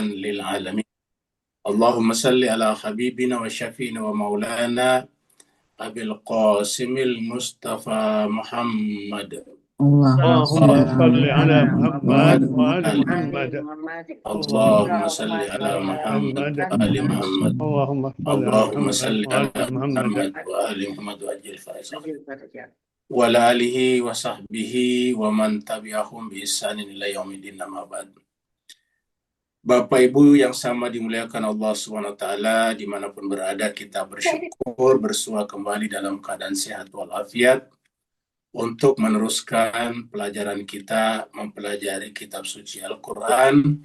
للعالمين. اللهم صل على حبيبنا وشفينا ومولانا أبي القاسم المصطفى محمد. اللهم صل على محمد وآل محمد. اللهم صل على محمد وآل محمد. اللهم صل على محمد وآل محمد وأجل فرجهم وعلى آله وصحبه ومن تبعهم بإحسان إلى يوم الدين. Amma ba'd. Bapak Ibu yang sama dimuliakan Allah Subhanahu wa taala, dimanapun berada, kita bersyukur bersua kembali dalam keadaan sehat walafiat untuk meneruskan pelajaran kita mempelajari kitab suci Al-Quran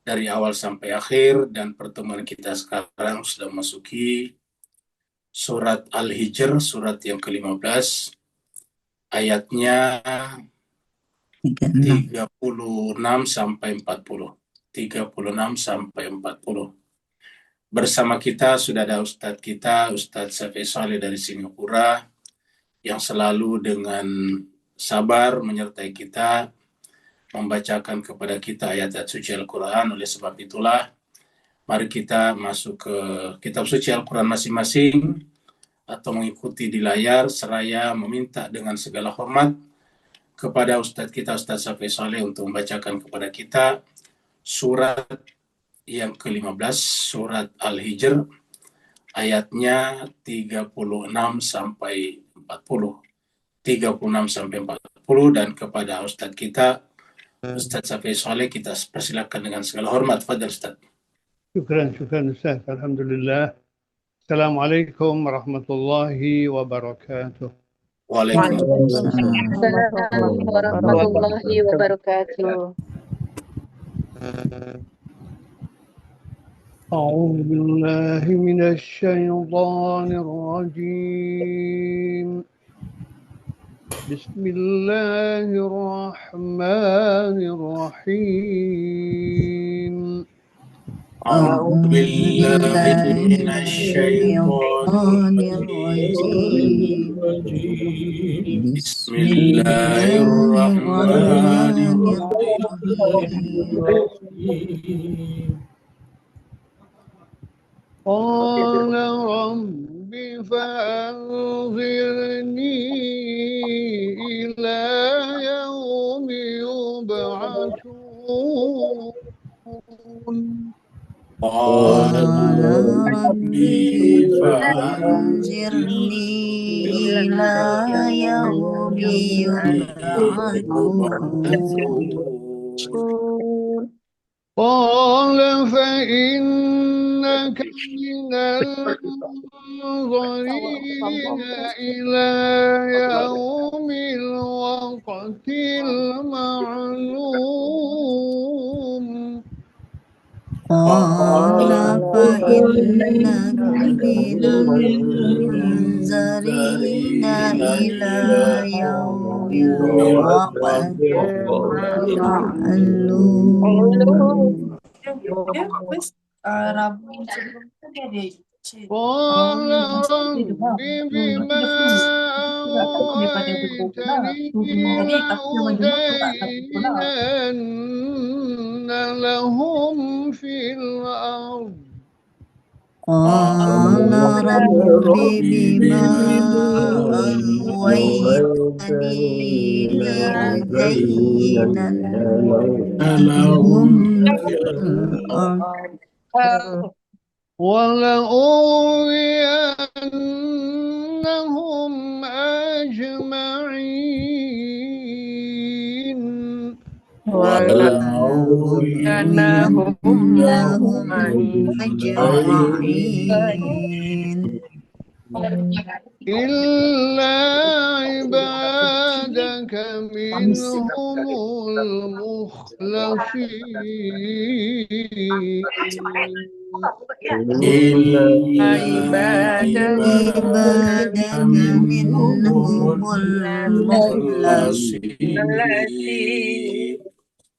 dari awal sampai akhir, dan pertemuan kita sekarang sudah masuki surat Al-Hijr, surat yang ke-15, ayatnya 36 sampai 40. 36 sampai 40. Bersama kita sudah ada Ustadz kita, Ustadz Safi Saleh dari Singapura, yang selalu dengan sabar menyertai kita, membacakan kepada kita ayat-ayat suci Al-Quran. Oleh sebab itulah, mari kita masuk ke kitab suci Al-Quran masing-masing atau mengikuti di layar, seraya meminta dengan segala hormat kepada Ustadz kita, Ustadz Safi Saleh, untuk membacakan kepada kita surat yang ke-15, surat Al-Hijr, ayatnya 36 sampai 40. 36 sampai 40, dan kepada Ustadz kita, Ustadz Safi Saleh, kita persilakan dengan segala hormat. Fadhil Ustadz. Syukran Ustaz. Alhamdulillah. Assalamualaikum warahmatullahi wabarakatuh. Waalaikumsalam warahmatullahi wabarakatuh. أعوذ بالله من الشيطان الرجيم. بسم الله الرحمن الرحيم. أعوذ بالله من الشيطان الرجيم. بسم الله الرحمن الرحيم. قال رب فأنظرني إلى يوم يبعثون. قال ربي فأنظرني إلى يوم يبعثون. قال فإنك من المنظرين إلى يوم الوقت المعلوم. قال فإنك من المنظرين إلى يوم الوقت المعلوم. قال رب بما أغويتني لأزينن لهم في الأرض. قال رب بما أغويتني لأزينن لهم في الأرض ولأغوينهم أجمعين. إلا عبادك منهم المخلصين. إلا عبادك منهم المخلصين.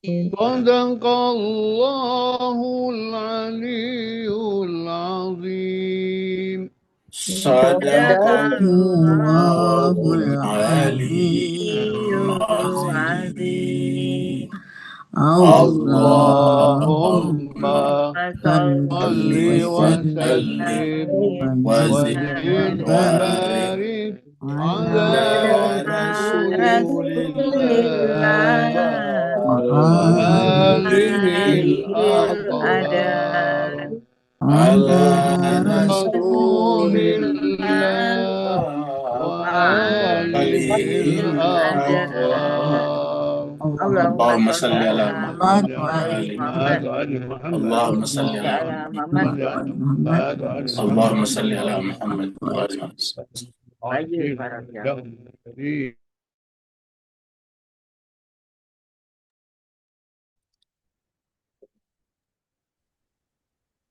صدق الله العلي العظيم. صدق الله العلي العظيم. اللهم صل وسلم وزد وبارك على رسول الله وآله الأطهار على رسول الله وآله الأطهار اللهم صل على محمد Muhammad. اللهم صل على محمد اللهم صل على محمد وآل محمد.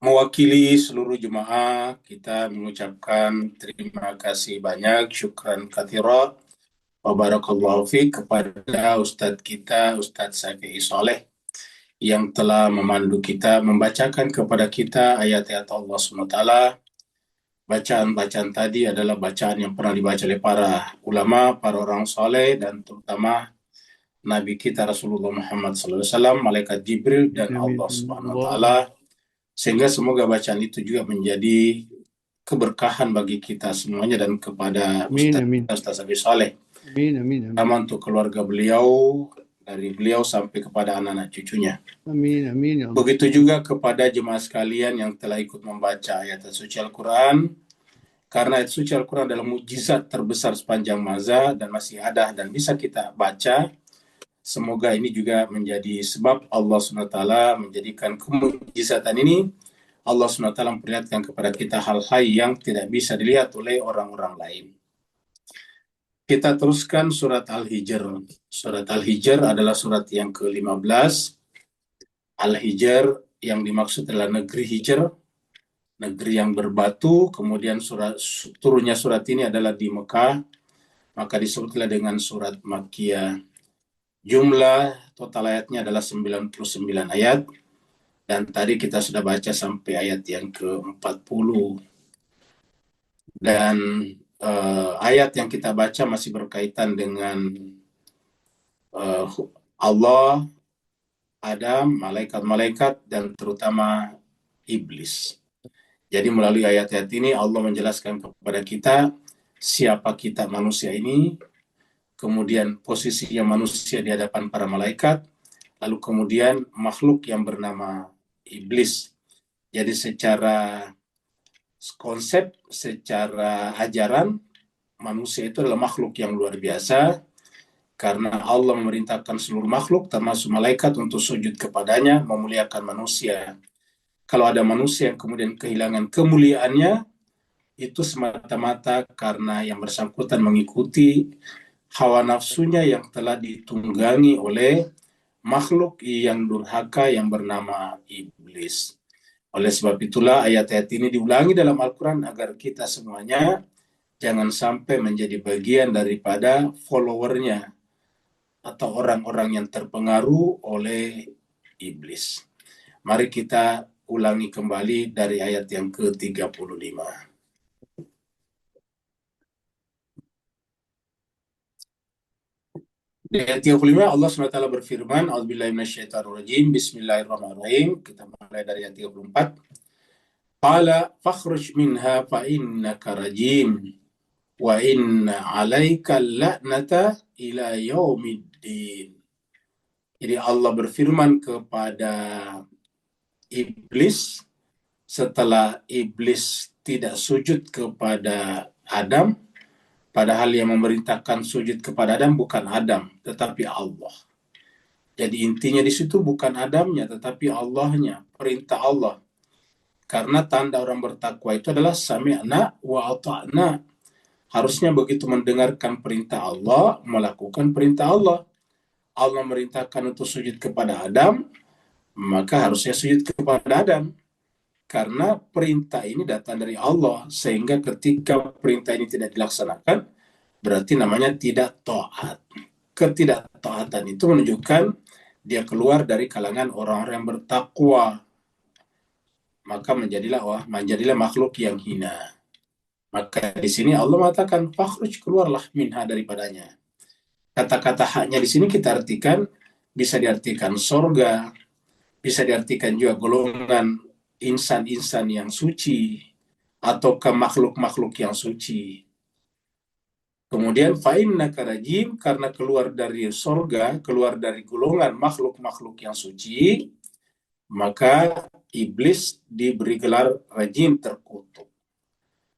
Mewakili seluruh jemaah, kita mengucapkan terima kasih banyak, syukran katsira, wa barakallahu fiik kepada Ustadz kita, Ustadz Syafi'i Soleh, yang telah memandu kita, membacakan kepada kita ayat-ayat Allah SWT. Bacaan-bacaan tadi adalah bacaan yang pernah dibaca oleh para ulama, para orang soleh, dan terutama Nabi kita Rasulullah Muhammad SAW, Malaikat Jibril, dan Allah SWT. Sehingga semoga bacaan itu juga menjadi keberkahan bagi kita semuanya dan kepada Ustaz Syafi'i Soleh. Sama untuk keluarga beliau, dari beliau sampai kepada anak-anak cucunya. Begitu juga kepada jemaah sekalian yang telah ikut membaca ayat suci Al-Quran. Karena ayat suci Al-Quran adalah mukjizat terbesar sepanjang masa dan masih ada dan bisa kita baca. Semoga ini juga menjadi sebab Allah SWT menjadikan kemujizatan ini. Allah SWT memperlihatkan kepada kita hal-hal yang tidak bisa dilihat oleh orang-orang lain. Kita teruskan surat Al-Hijr. Surat Al-Hijr adalah surat yang ke-15. Al-Hijr yang dimaksud adalah negeri Hijr, negeri yang berbatu. Kemudian turunnya surat ini adalah di Mekah, maka disebutlah dengan surat Makkiyah. Jumlah total ayatnya adalah 99 ayat. Dan tadi kita sudah baca sampai ayat yang ke-40. Dan ayat yang kita baca masih berkaitan dengan Allah, Adam, malaikat-malaikat, dan terutama iblis. Jadi melalui ayat-ayat ini Allah menjelaskan kepada kita siapa kita manusia ini, kemudian posisinya manusia di hadapan para malaikat, lalu kemudian makhluk yang bernama iblis. Jadi secara konsep, secara ajaran, manusia itu adalah makhluk yang luar biasa, karena Allah memerintahkan seluruh makhluk, termasuk malaikat, untuk sujud kepadanya, memuliakan manusia. Kalau ada manusia yang kemudian kehilangan kemuliaannya, itu semata-mata karena yang bersangkutan mengikuti hawa nafsunya yang telah ditunggangi oleh makhluk yang durhaka yang bernama iblis. Oleh sebab itulah ayat-ayat ini diulangi dalam Al-Quran agar kita semuanya jangan sampai menjadi bagian daripada followernya atau orang-orang yang terpengaruh oleh iblis. Mari kita ulangi kembali dari ayat yang ke-35. Di ayat 35 Allah SWT berfirman, A'udzubillahi minasyaitonirrajim, Bismillahirrahmanirrahim. Kita mulai dari ayat 34. Qala fakhruj minha fa innaka rajim wa inna 'alaika la'nata ila yaumiddin. Jadi Allah berfirman kepada iblis setelah iblis tidak sujud kepada Adam. Padahal yang memerintahkan sujud kepada Adam bukan Adam, tetapi Allah. Jadi intinya di situ bukan Adamnya, tetapi Allahnya, perintah Allah. Karena tanda orang bertakwa itu adalah sami'na wa ata'na. Harusnya begitu mendengarkan perintah Allah, melakukan perintah Allah. Allah merintahkan untuk sujud kepada Adam, maka harusnya sujud kepada Adam. Karena perintah ini datang dari Allah, sehingga ketika perintah ini tidak dilaksanakan, berarti namanya tidak taat. Ketidaktaatan itu menunjukkan dia keluar dari kalangan orang-orang yang bertakwa. Maka menjadilah makhluk yang hina. Maka di sini Allah mengatakan, fakhruj, keluarlah minha, daripadanya. Kata-kata haknya di sini kita artikan, bisa diartikan sorga, bisa diartikan juga golongan insan-insan yang suci, ataukah makhluk-makhluk yang suci. Kemudian fa'innaka rajim, karena keluar dari sorga, keluar dari golongan makhluk-makhluk yang suci, maka iblis diberi gelar rajim, terkutuk.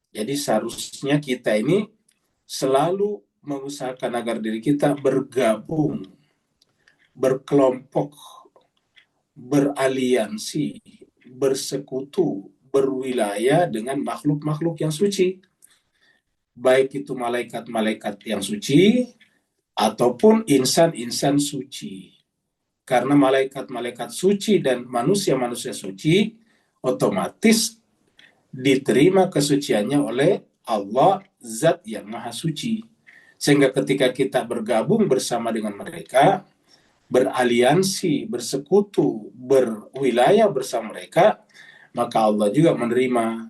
Jadi seharusnya kita ini selalu mengusahakan agar diri kita bergabung, berkelompok, beraliansi, bersekutu, berwilayah dengan makhluk-makhluk yang suci. Baik itu malaikat-malaikat yang suci, ataupun insan-insan suci. Karena malaikat-malaikat suci dan manusia-manusia suci otomatis diterima kesuciannya oleh Allah, Zat yang Maha Suci. Sehingga ketika kita bergabung bersama dengan mereka, beraliansi, bersekutu, berwilayah bersama mereka, maka Allah juga menerima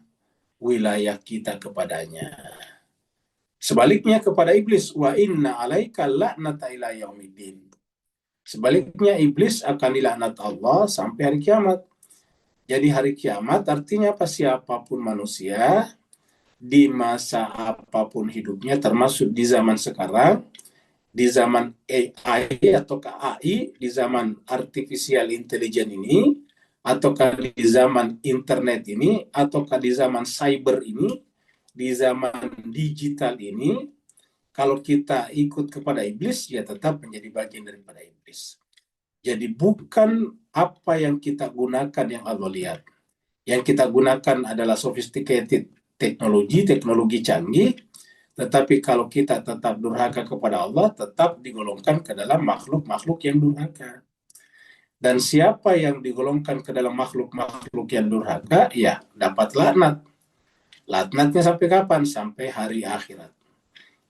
wilayah kita kepadanya. Sebaliknya kepada iblis, wa inna alaika la'nata ila yaumiddin. Sebaliknya iblis akan dilaknat Allah sampai hari kiamat. Jadi hari kiamat artinya apa? Siapapun manusia di masa apapun hidupnya, termasuk di zaman sekarang, di zaman AI atau AI, di zaman artificial intelligence ini, ataukah di zaman internet ini, ataukah di zaman cyber ini, di zaman digital ini, kalau kita ikut kepada iblis, ya tetap menjadi bagian daripada iblis. Jadi bukan apa yang kita gunakan yang Allah lihat. Yang kita gunakan adalah sophisticated teknologi canggih, tetapi kalau kita tetap durhaka kepada Allah, tetap digolongkan ke dalam makhluk-makhluk yang durhaka. Dan siapa yang digolongkan ke dalam makhluk-makhluk yang durhaka, ya dapat laknat. Laknatnya sampai kapan? Sampai hari akhirat.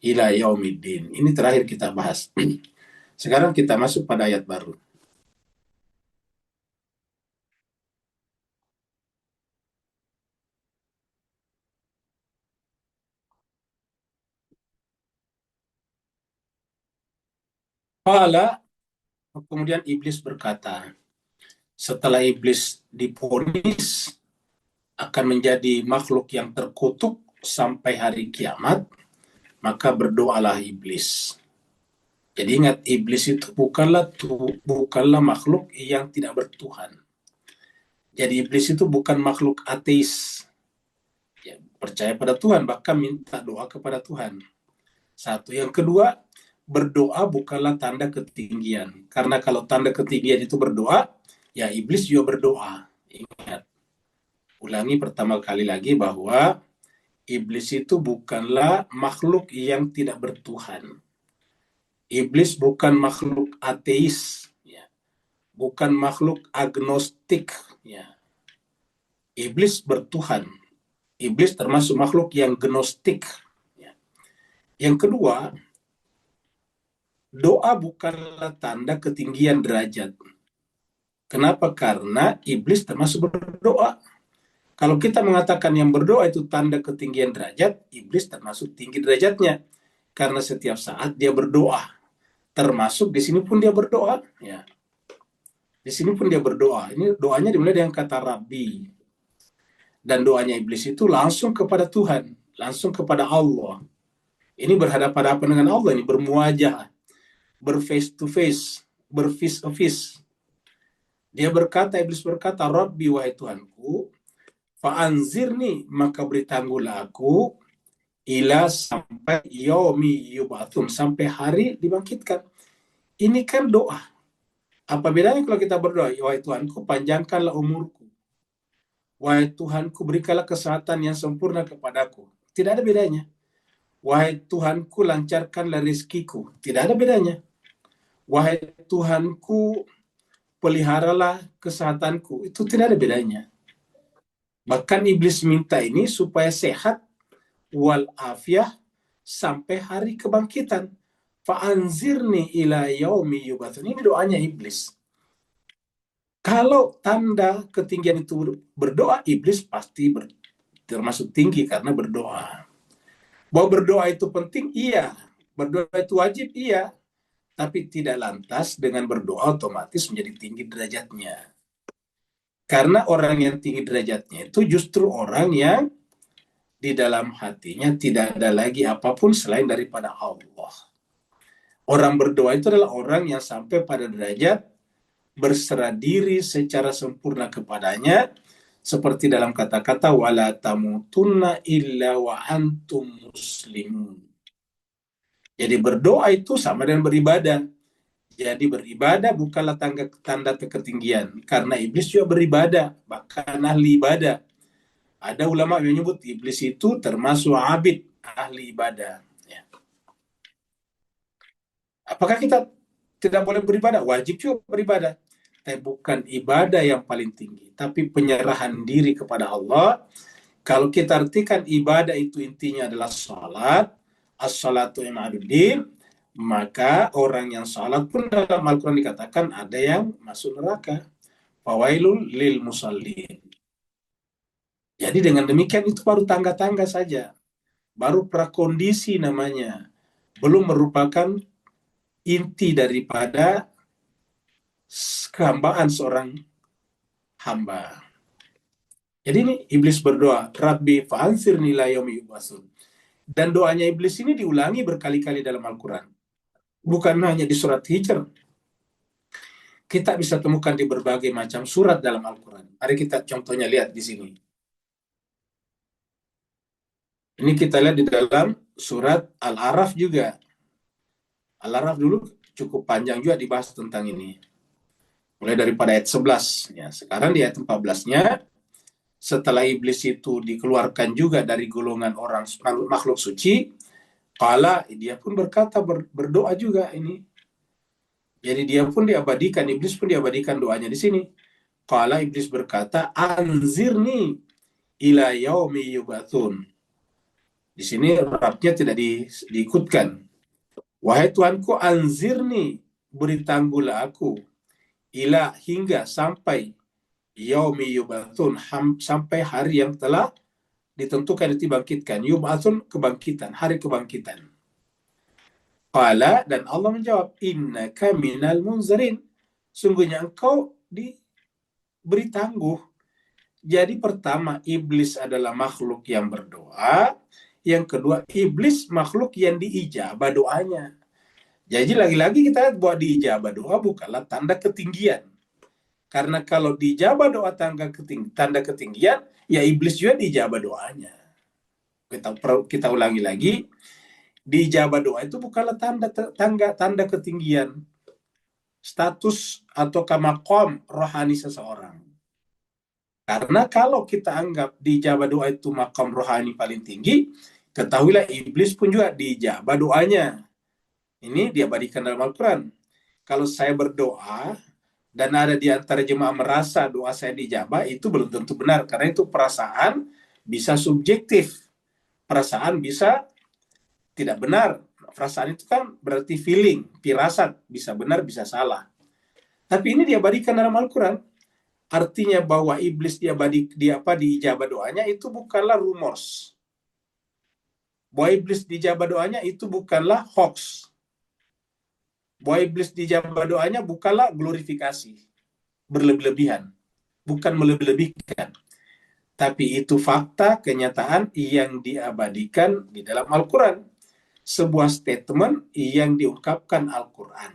Ila yaumiddin. Ini terakhir kita bahas. Sekarang kita masuk pada ayat baru. Qala, kemudian iblis berkata, setelah iblis divonis akan menjadi makhluk yang terkutuk sampai hari kiamat, maka berdoalah iblis. Jadi ingat, iblis itu bukanlah makhluk yang tidak bertuhan. Jadi iblis itu bukan makhluk ateis, ya, percaya pada Tuhan, bahkan minta doa kepada Tuhan. Satu. Yang kedua, berdoa bukanlah tanda ketinggian. Karena kalau tanda ketinggian itu berdoa, ya iblis juga berdoa. Ingat, ulangi pertama kali lagi bahwa iblis itu bukanlah makhluk yang tidak bertuhan. Iblis bukan makhluk ateis, ya. Bukan makhluk agnostik. Ya. Iblis bertuhan. Iblis termasuk makhluk yang gnostik. Ya. Yang kedua, doa bukanlah tanda ketinggian derajat. Kenapa? Karena iblis termasuk berdoa. Kalau kita mengatakan yang berdoa itu tanda ketinggian derajat, iblis termasuk tinggi derajatnya. Karena setiap saat dia berdoa. Termasuk di sini pun dia berdoa. Ya. Di sini pun dia berdoa. Ini doanya dimulai dengan kata Rabbi. Dan doanya iblis itu langsung kepada Tuhan. Langsung kepada Allah. Ini berhadapan-hadapan dengan Allah. Ini bermuajah. Berface to face. Berface to face. Dia berkata, iblis berkata, Rabbi, wahai Tuhanku, fa'anzirni, maka beritahulah aku, ila sampai yaumi yub'atsun, sampai hari dibangkitkan. Ini kan doa. Apa bedanya kalau kita berdoa, wahai Tuhanku, panjangkanlah umurku. Wahai Tuhanku, berikanlah kesehatan yang sempurna kepadaku. Tidak ada bedanya. Wahai Tuhanku, lancarkanlah rezekiku. Tidak ada bedanya. Wahai Tuhanku, peliharalah kesehatanku. Itu tidak ada bedanya. Bahkan iblis minta ini supaya sehat wal afiyah sampai hari kebangkitan. Fa'anzirni ila yaumi yub'atsun. Ini doanya iblis. Kalau tanda ketinggian itu berdoa, iblis pasti termasuk tinggi karena berdoa. Bahwa berdoa itu penting, iya. Berdoa itu wajib, iya. Tapi tidak lantas dengan berdoa otomatis menjadi tinggi derajatnya. Karena orang yang tinggi derajatnya itu justru orang yang di dalam hatinya tidak ada lagi apapun selain daripada Allah. Orang berdoa itu adalah orang yang sampai pada derajat berserah diri secara sempurna kepadanya, seperti dalam kata-kata wala tamutunna illa wa antum muslimun. Jadi berdoa itu sama dengan beribadah. Jadi beribadah bukanlah tanda ketinggian, karena iblis juga beribadah, bahkan ahli ibadah. Ada ulama yang menyebut iblis itu termasuk abid, ahli ibadah. Ya. Apakah kita tidak boleh beribadah? Wajib juga beribadah. Tapi bukan ibadah yang paling tinggi, tapi penyerahan diri kepada Allah. Kalau kita artikan ibadah itu intinya adalah salat, as-salatu imaduddin, maka orang yang salat pun dalam Al-Quran dikatakan ada yang masuk neraka. Fawailul lil musallin. Jadi dengan demikian itu baru tangga-tangga saja. Baru prakondisi namanya. Belum merupakan inti daripada kehambaan seorang hamba. Jadi ini iblis berdoa, Rabbi fa'anzirni ila yaumi yub'atsun. Dan doanya iblis ini diulangi berkali-kali dalam Al-Quran. Bukan hanya di surat Hijr. Kita bisa temukan di berbagai macam surat dalam Al-Quran. Mari kita contohnya lihat di sini. Ini kita lihat di dalam surat Al-A'raf juga. Al-A'raf dulu cukup panjang juga dibahas tentang ini. Mulai daripada ayat 11. Ya, sekarang di ayat 14-nya, setelah iblis itu dikeluarkan juga dari golongan orang makhluk suci, qala, dia pun berkata, berdoa juga ini. Jadi dia pun diabadikan, iblis pun diabadikan doanya di sini. Qala, iblis berkata, anzirni ila yaumi yub'atsun. Di sini rabnya tidak diikutkan. Wahai Tuhanku, anzirni, beritahulah aku, ila, hingga sampai yaumi yub'atsun, sampai hari yang telah ditentukan dibangkitkan. Yub'atsun, kebangkitan, hari kebangkitan. Qala, dan Allah menjawab, innaka minal munzirin, sungguhnya engkau diberi tangguh. Jadi pertama, iblis adalah makhluk yang berdoa. Yang kedua, iblis makhluk yang diijabah doanya. Jadi lagi-lagi kita lihat bahwa diijabah doa bukanlah tanda ketinggian. Karena kalau diijabah doa tanda ketinggian, ya iblis juga diijabah doanya. Kita ulangi lagi, diijabah doa itu bukanlah tanda ketinggian, status atau maqam rohani seseorang. Karena kalau kita anggap diijabah doa itu maqam rohani paling tinggi, ketahuilah iblis pun juga diijabah doanya. Ini diabadikan dalam Al-Quran. Kalau saya berdoa dan ada di antara jemaah merasa doa saya dijabah, itu belum tentu benar. Karena itu perasaan bisa subjektif. Perasaan bisa tidak benar. Perasaan itu kan berarti feeling, firasat, bisa benar, bisa salah. Tapi ini diabadikan dalam Al-Quran. Artinya bahwa iblis diijabah doanya itu bukanlah rumors. Bahwa iblis dijabah doanya itu bukanlah hoax. Bahwa iblis dijabah doanya bukanlah glorifikasi, berlebih-lebihan, bukan melebih-lebihkan. Tapi itu fakta, kenyataan yang diabadikan di dalam Al-Quran. Sebuah statement yang diungkapkan Al-Quran.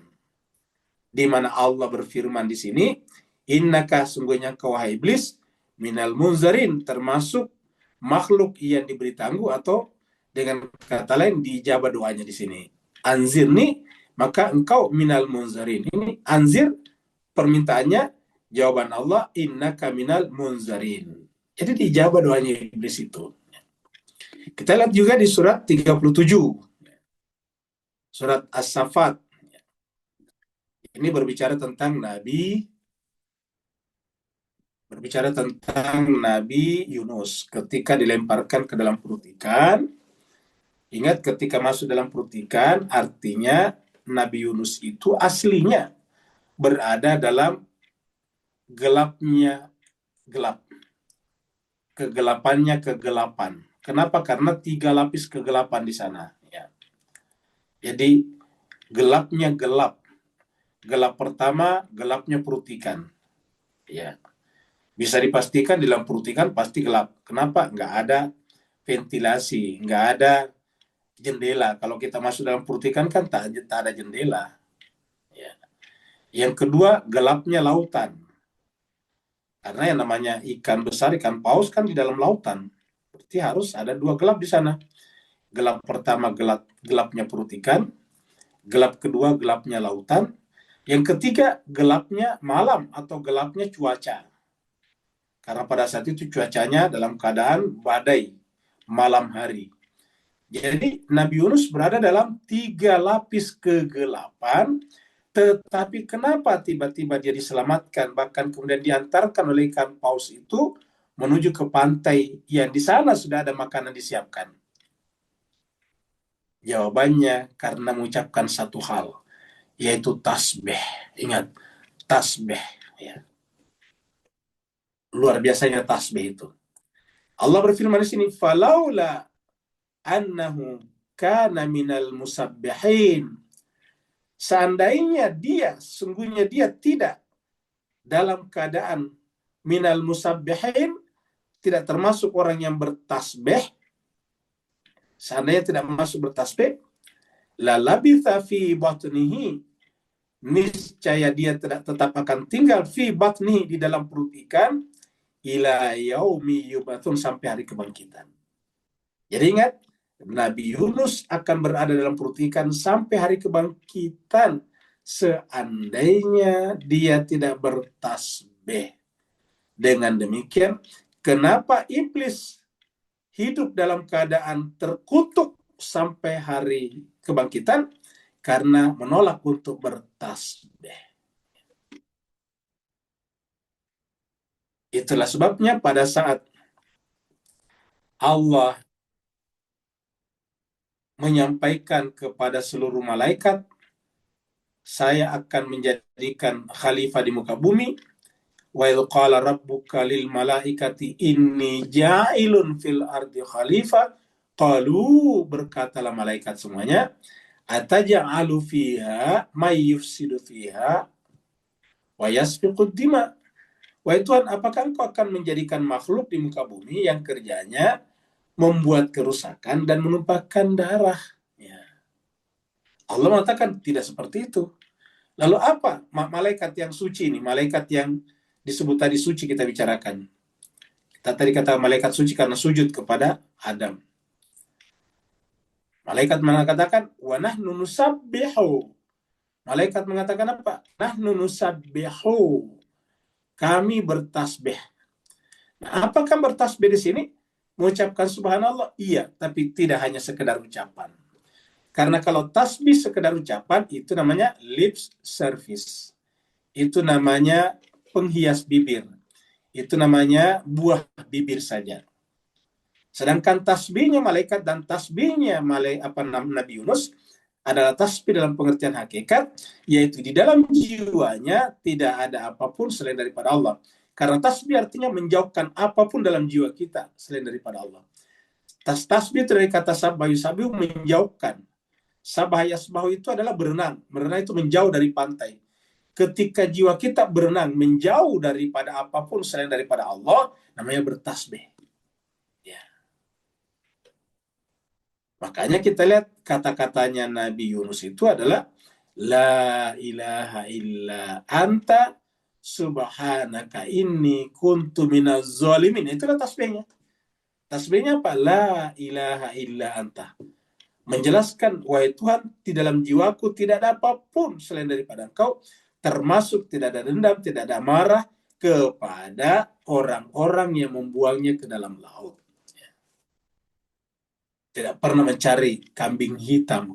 Di mana Allah berfirman di sini, innaka, sungguhnya kau wahai iblis, minal munzarin, termasuk makhluk yang diberi tangguh, atau dengan kata lain dijabah doanya di sini. Anzirni, maka engkau minal munzarin. Ini anzir, permintaannya, jawaban Allah, innaka minal munzarin. Jadi dijabah doanya iblis itu. Kita lihat juga di surat 37. Surat As-Saffat. Ini berbicara tentang Nabi Yunus ketika dilemparkan ke dalam perut ikan. Ingat, ketika masuk dalam perut ikan, artinya Nabi Yunus itu aslinya berada dalam gelapnya gelap. Kegelapannya kegelapan. Kenapa? Karena 3 lapis kegelapan di sana. Ya. Jadi gelapnya gelap. Gelap pertama, gelapnya perut ikan. Ya. Bisa dipastikan di dalam perut ikan pasti gelap. Kenapa? Nggak ada ventilasi, nggak ada jendela. Kalau kita masuk dalam perut ikan kan tak ada jendela. Ya. Yang kedua, gelapnya lautan. Karena yang namanya ikan besar, ikan paus kan di dalam lautan. Berarti harus ada dua gelap di sana. Gelap pertama gelapnya perut ikan, gelap kedua gelapnya lautan, yang ketiga gelapnya malam atau gelapnya cuaca. Karena pada saat itu cuacanya dalam keadaan badai malam hari. Jadi Nabi Yunus berada dalam 3 lapis kegelapan, tetapi kenapa tiba-tiba dia diselamatkan, bahkan kemudian diantarkan oleh ikan paus itu menuju ke pantai yang di sana sudah ada makanan disiapkan? Jawabannya karena mengucapkan satu hal, yaitu tasbih. Ingat, tasbih. Ya. Luar biasanya tasbih itu. Allah berfirman di sini, falaula annahu kana minal musabbihin. Seandainya sungguhnya dia tidak dalam keadaan minal musabbihin, tidak termasuk orang yang bertasbih, seandainya tidak masuk bertasbih, la labitha fi batnihi, niscaya dia tetap akan tinggal fi batnihi, di dalam perut ikan, ila yaumi yubatsun, sampai hari kebangkitan. Jadi ingat, Nabi Yunus akan berada dalam perut ikan sampai hari kebangkitan seandainya dia tidak bertasbih. Dengan demikian, kenapa iblis hidup dalam keadaan terkutuk sampai hari kebangkitan? Karena menolak untuk bertasbih. Itulah sebabnya pada saat Allah menyampaikan kepada seluruh malaikat, saya akan menjadikan khalifah di muka bumi. Wa idh qala rabbuka lil malaikati inni ja'ilun fil ardi khalifah. Qalu, berkatalah malaikat semuanya, ataj'alu fiha may yufsidu fiha wa yasfiqud dima. Wahai Tuhan, apakah Engkau akan menjadikan makhluk di muka bumi yang kerjanya membuat kerusakan dan menumpahkan darah? Ya. Allah mengatakan tidak seperti itu. Lalu apa malaikat yang suci ini? Malaikat yang disebut tadi suci kita bicarakan. Kita tadi kata malaikat suci karena sujud kepada Adam. Malaikat mengatakan, wa nahnu nusabbihu. Malaikat mengatakan apa? Nahnu nusabbihu. Kami bertasbih. Nah, apakah bertasbih di sini? Mengucapkan subhanallah? Iya, tapi tidak hanya sekedar ucapan. Karena kalau tasbih sekedar ucapan, itu namanya lip service. Itu namanya penghias bibir. Itu namanya buah bibir saja. Sedangkan tasbihnya malaikat dan tasbihnya Nabi Yunus adalah tasbih dalam pengertian hakikat, yaitu di dalam jiwanya tidak ada apapun selain daripada Allah. Karena tasbih artinya menjauhkan apapun dalam jiwa kita selain daripada Allah. Tasbih dari kata sabah yusabihu, menjauhkan. Sabah yasbahu itu adalah berenang. Berenang itu menjauh dari pantai. Ketika jiwa kita berenang menjauh daripada apapun selain daripada Allah, namanya bertasbih. Ya. Makanya kita lihat kata-katanya Nabi Yunus itu adalah la ilaha illa anta subhanaka inni kuntu minaz zalimin. Itulah tasbihnya. Tasbihnya apa? La ilaha illa anta. Menjelaskan, wahai Tuhan, di dalam jiwaku tidak ada apapun selain daripada Engkau, termasuk tidak ada dendam, tidak ada marah kepada orang-orang yang membuangnya ke dalam laut. Tidak pernah mencari kambing hitam.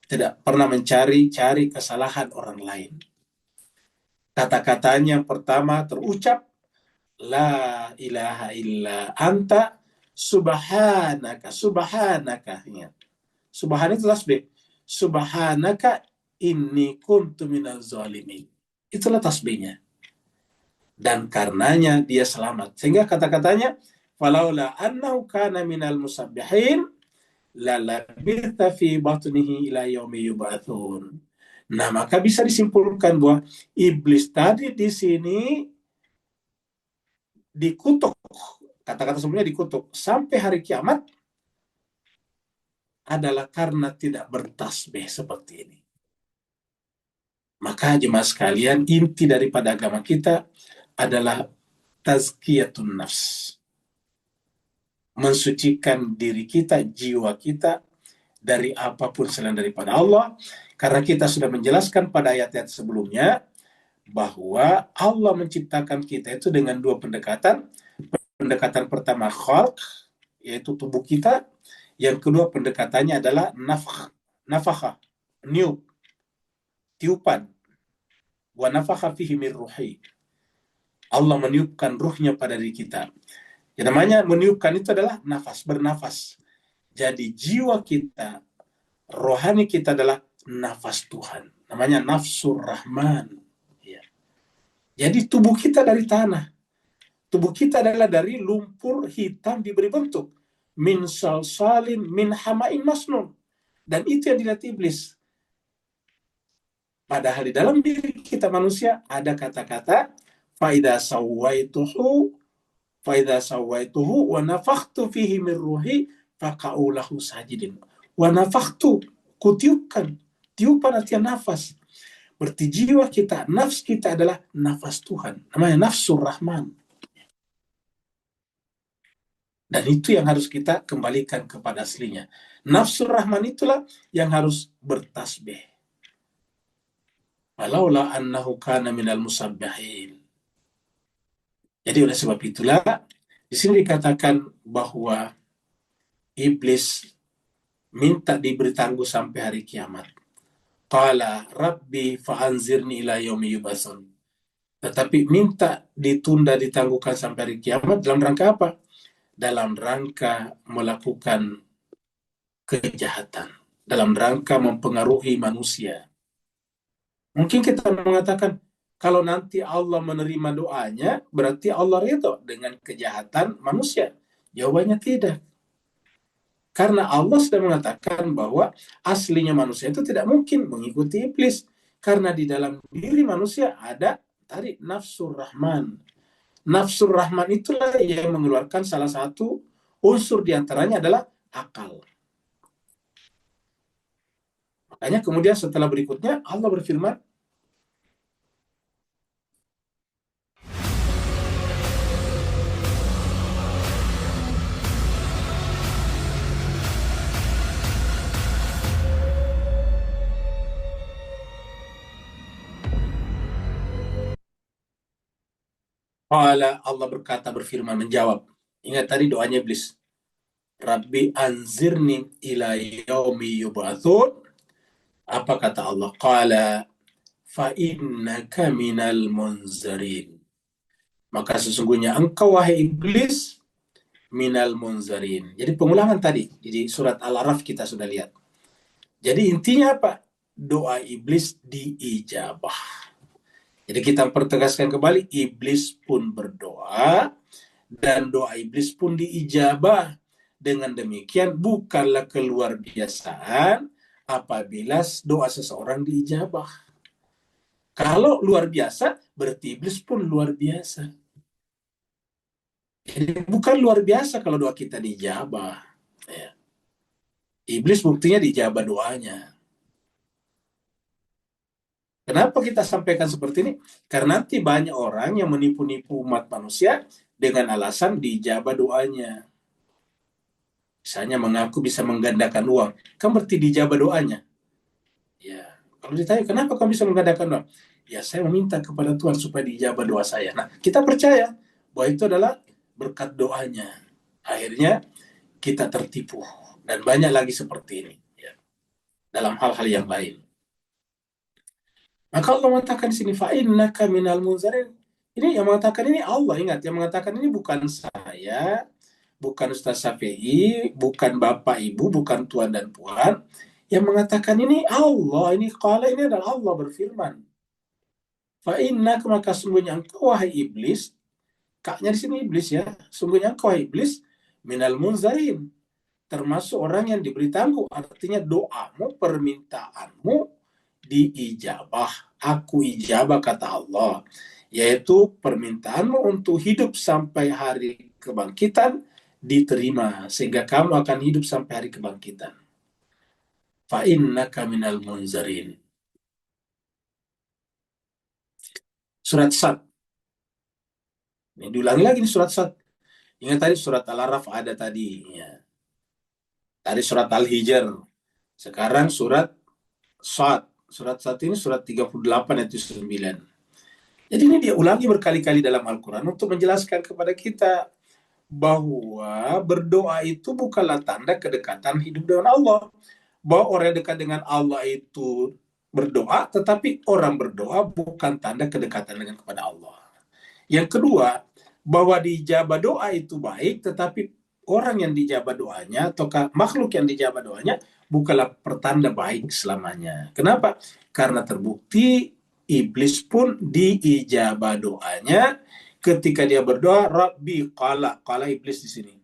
Tidak pernah mencari kesalahan orang lain. Kata-katanya pertama terucap, la ilaha illa anta subhanaka. Subhanaka. Ingat. Subhan itu tasbih. Subhanaka inni kuntu minaz zalimin. Itulah tasbihnya. Dan karenanya dia selamat. Sehingga kata-katanya, falaula annahu kana minal musabbihin la labitha fi batnihi ila yaumi yub'atsun. Nah, maka bisa disimpulkan bahwa iblis tadi di sini dikutuk, kata-kata sebelumnya dikutuk sampai hari kiamat adalah karena tidak bertasbih seperti ini. Maka jemaah sekalian, inti daripada agama kita adalah tazkiyatun nafs. Mensucikan diri kita, jiwa kita dari apapun selain daripada Allah. Karena kita sudah menjelaskan pada ayat-ayat sebelumnya bahwa Allah menciptakan kita itu dengan dua pendekatan. Pendekatan pertama khalq, yaitu tubuh kita. Yang kedua pendekatannya adalah nafakha, niup, tiupan. Wa nafakha fihi min ruhi. Allah meniupkan ruhnya pada diri kita. Yang namanya meniupkan itu adalah nafas, bernafas. Jadi jiwa kita, rohani kita adalah nafas Tuhan. Namanya nafsur rahman. Ya. Jadi tubuh kita dari tanah. Tubuh kita adalah dari lumpur hitam diberi bentuk. Min salsalin min hamain masnun. Dan itu yang dilihat iblis. Padahal di dalam diri kita manusia ada kata-kata faida sawaituhu wa nafakhtu fihi min ruhi faqa'u lahu sajidin. Wa nafakhtu, kutiupkan. Tiupan artinya nafas. Berarti jiwa kita, nafs kita adalah nafas Tuhan. Namanya nafsur rahman. Dan itu yang harus kita kembalikan kepada aslinya. Nafsur rahman itulah yang harus bertasbih. Walaula annahu kana minal musabbihin. Jadi oleh sebab itulah di sini dikatakan bahwa iblis minta diberi tangguh sampai hari kiamat. Qala rabbi fa'anzirni ila yaumi yub'atsun. Tetapi minta ditunda, ditangguhkan sampai hari kiamat dalam rangka apa? Dalam rangka melakukan kejahatan, dalam rangka mempengaruhi manusia. Mungkin kita mengatakan, kalau nanti Allah menerima doanya, berarti Allah ridho dengan kejahatan manusia. Jawabannya tidak. Karena Allah sudah mengatakan bahwa aslinya manusia itu tidak mungkin mengikuti iblis. Karena di dalam diri manusia ada tadi nafsur rahman. Nafsur rahman itulah yang mengeluarkan salah satu unsur diantaranya adalah akal. Makanya kemudian setelah berikutnya Allah berfirman, Allah berkata, berfirman, menjawab. Ingat tadi doanya iblis. Rabbi anzirni ila yaumi yub'atsun. Apa kata Allah? Qala fa innaka minal munzarin. Maka sesungguhnya engkau wahai iblis minal munzarin. Jadi pengulangan tadi di surat Al-Araf kita sudah lihat. Jadi intinya apa? Doa iblis diijabah. Jadi kita pertegaskan kembali, iblis pun berdoa dan doa iblis pun diijabah. Dengan demikian bukanlah keluar biasaan apabila doa seseorang diijabah. Kalau luar biasa, berarti iblis pun luar biasa. Jadi bukan luar biasa kalau doa kita diijabah. Ya. Iblis buktinya diijabah doanya. Kenapa kita sampaikan seperti ini? Karena nanti banyak orang yang menipu-nipu umat manusia dengan alasan diijabah doanya. Misalnya mengaku bisa menggandakan uang. Kan berarti diijabah doanya. Ya, kalau ditanya, kenapa kamu bisa menggandakan uang? Ya, saya meminta kepada Tuhan supaya diijabah doa saya. Nah, kita percaya bahwa itu adalah berkat doanya. Akhirnya kita tertipu. Dan banyak lagi seperti ini. Ya. Dalam hal-hal yang lain. Maka Allah mengatakan di sini, fa'innaka minal munzarin. Ini yang mengatakan ini Allah, ingat, yang mengatakan ini bukan saya, bukan Ustaz Syafi'i, bukan Bapak Ibu, bukan Tuan dan Puan. Yang mengatakan ini Allah, ini qala, ini adalah Allah berfirman. Fa'innaka, maka sungguhnya engkau wahai iblis, kaknya di sini iblis ya, sungguhnya engkau wahai iblis minal munzarin, termasuk orang yang diberi tangguh, artinya doamu, permintaanmu diijabah. Aku ijabah kata Allah. yaitu permintaanmu untuk hidup sampai hari kebangkitan diterima, sehingga kamu akan hidup sampai hari kebangkitan. Fa innaka minal munzarin. Surat Sad. Ini diulangi lagi nih surat Sad. Ingat tadi surat Al-Araf ada tadi. Ya. Tadi surat Al-Hijr. Sekarang surat Sad. Surat Sad ini surat 38 ayat 9. Jadi ini dia ulangi berkali-kali dalam Al-Quran untuk menjelaskan kepada kita bahwa berdoa itu bukanlah tanda kedekatan hidup dengan Allah. Bahwa orang yang dekat dengan Allah itu berdoa, tetapi orang berdoa bukan tanda kedekatan dengan kepada Allah. Yang kedua, bahwa dijabah doa itu baik, tetapi orang yang dijabah doanya atau makhluk yang dijabah doanya bukanlah pertanda baik selamanya. Kenapa? Karena terbukti iblis pun diijabah doanya ketika dia berdoa, Rabbi qala iblis di sini.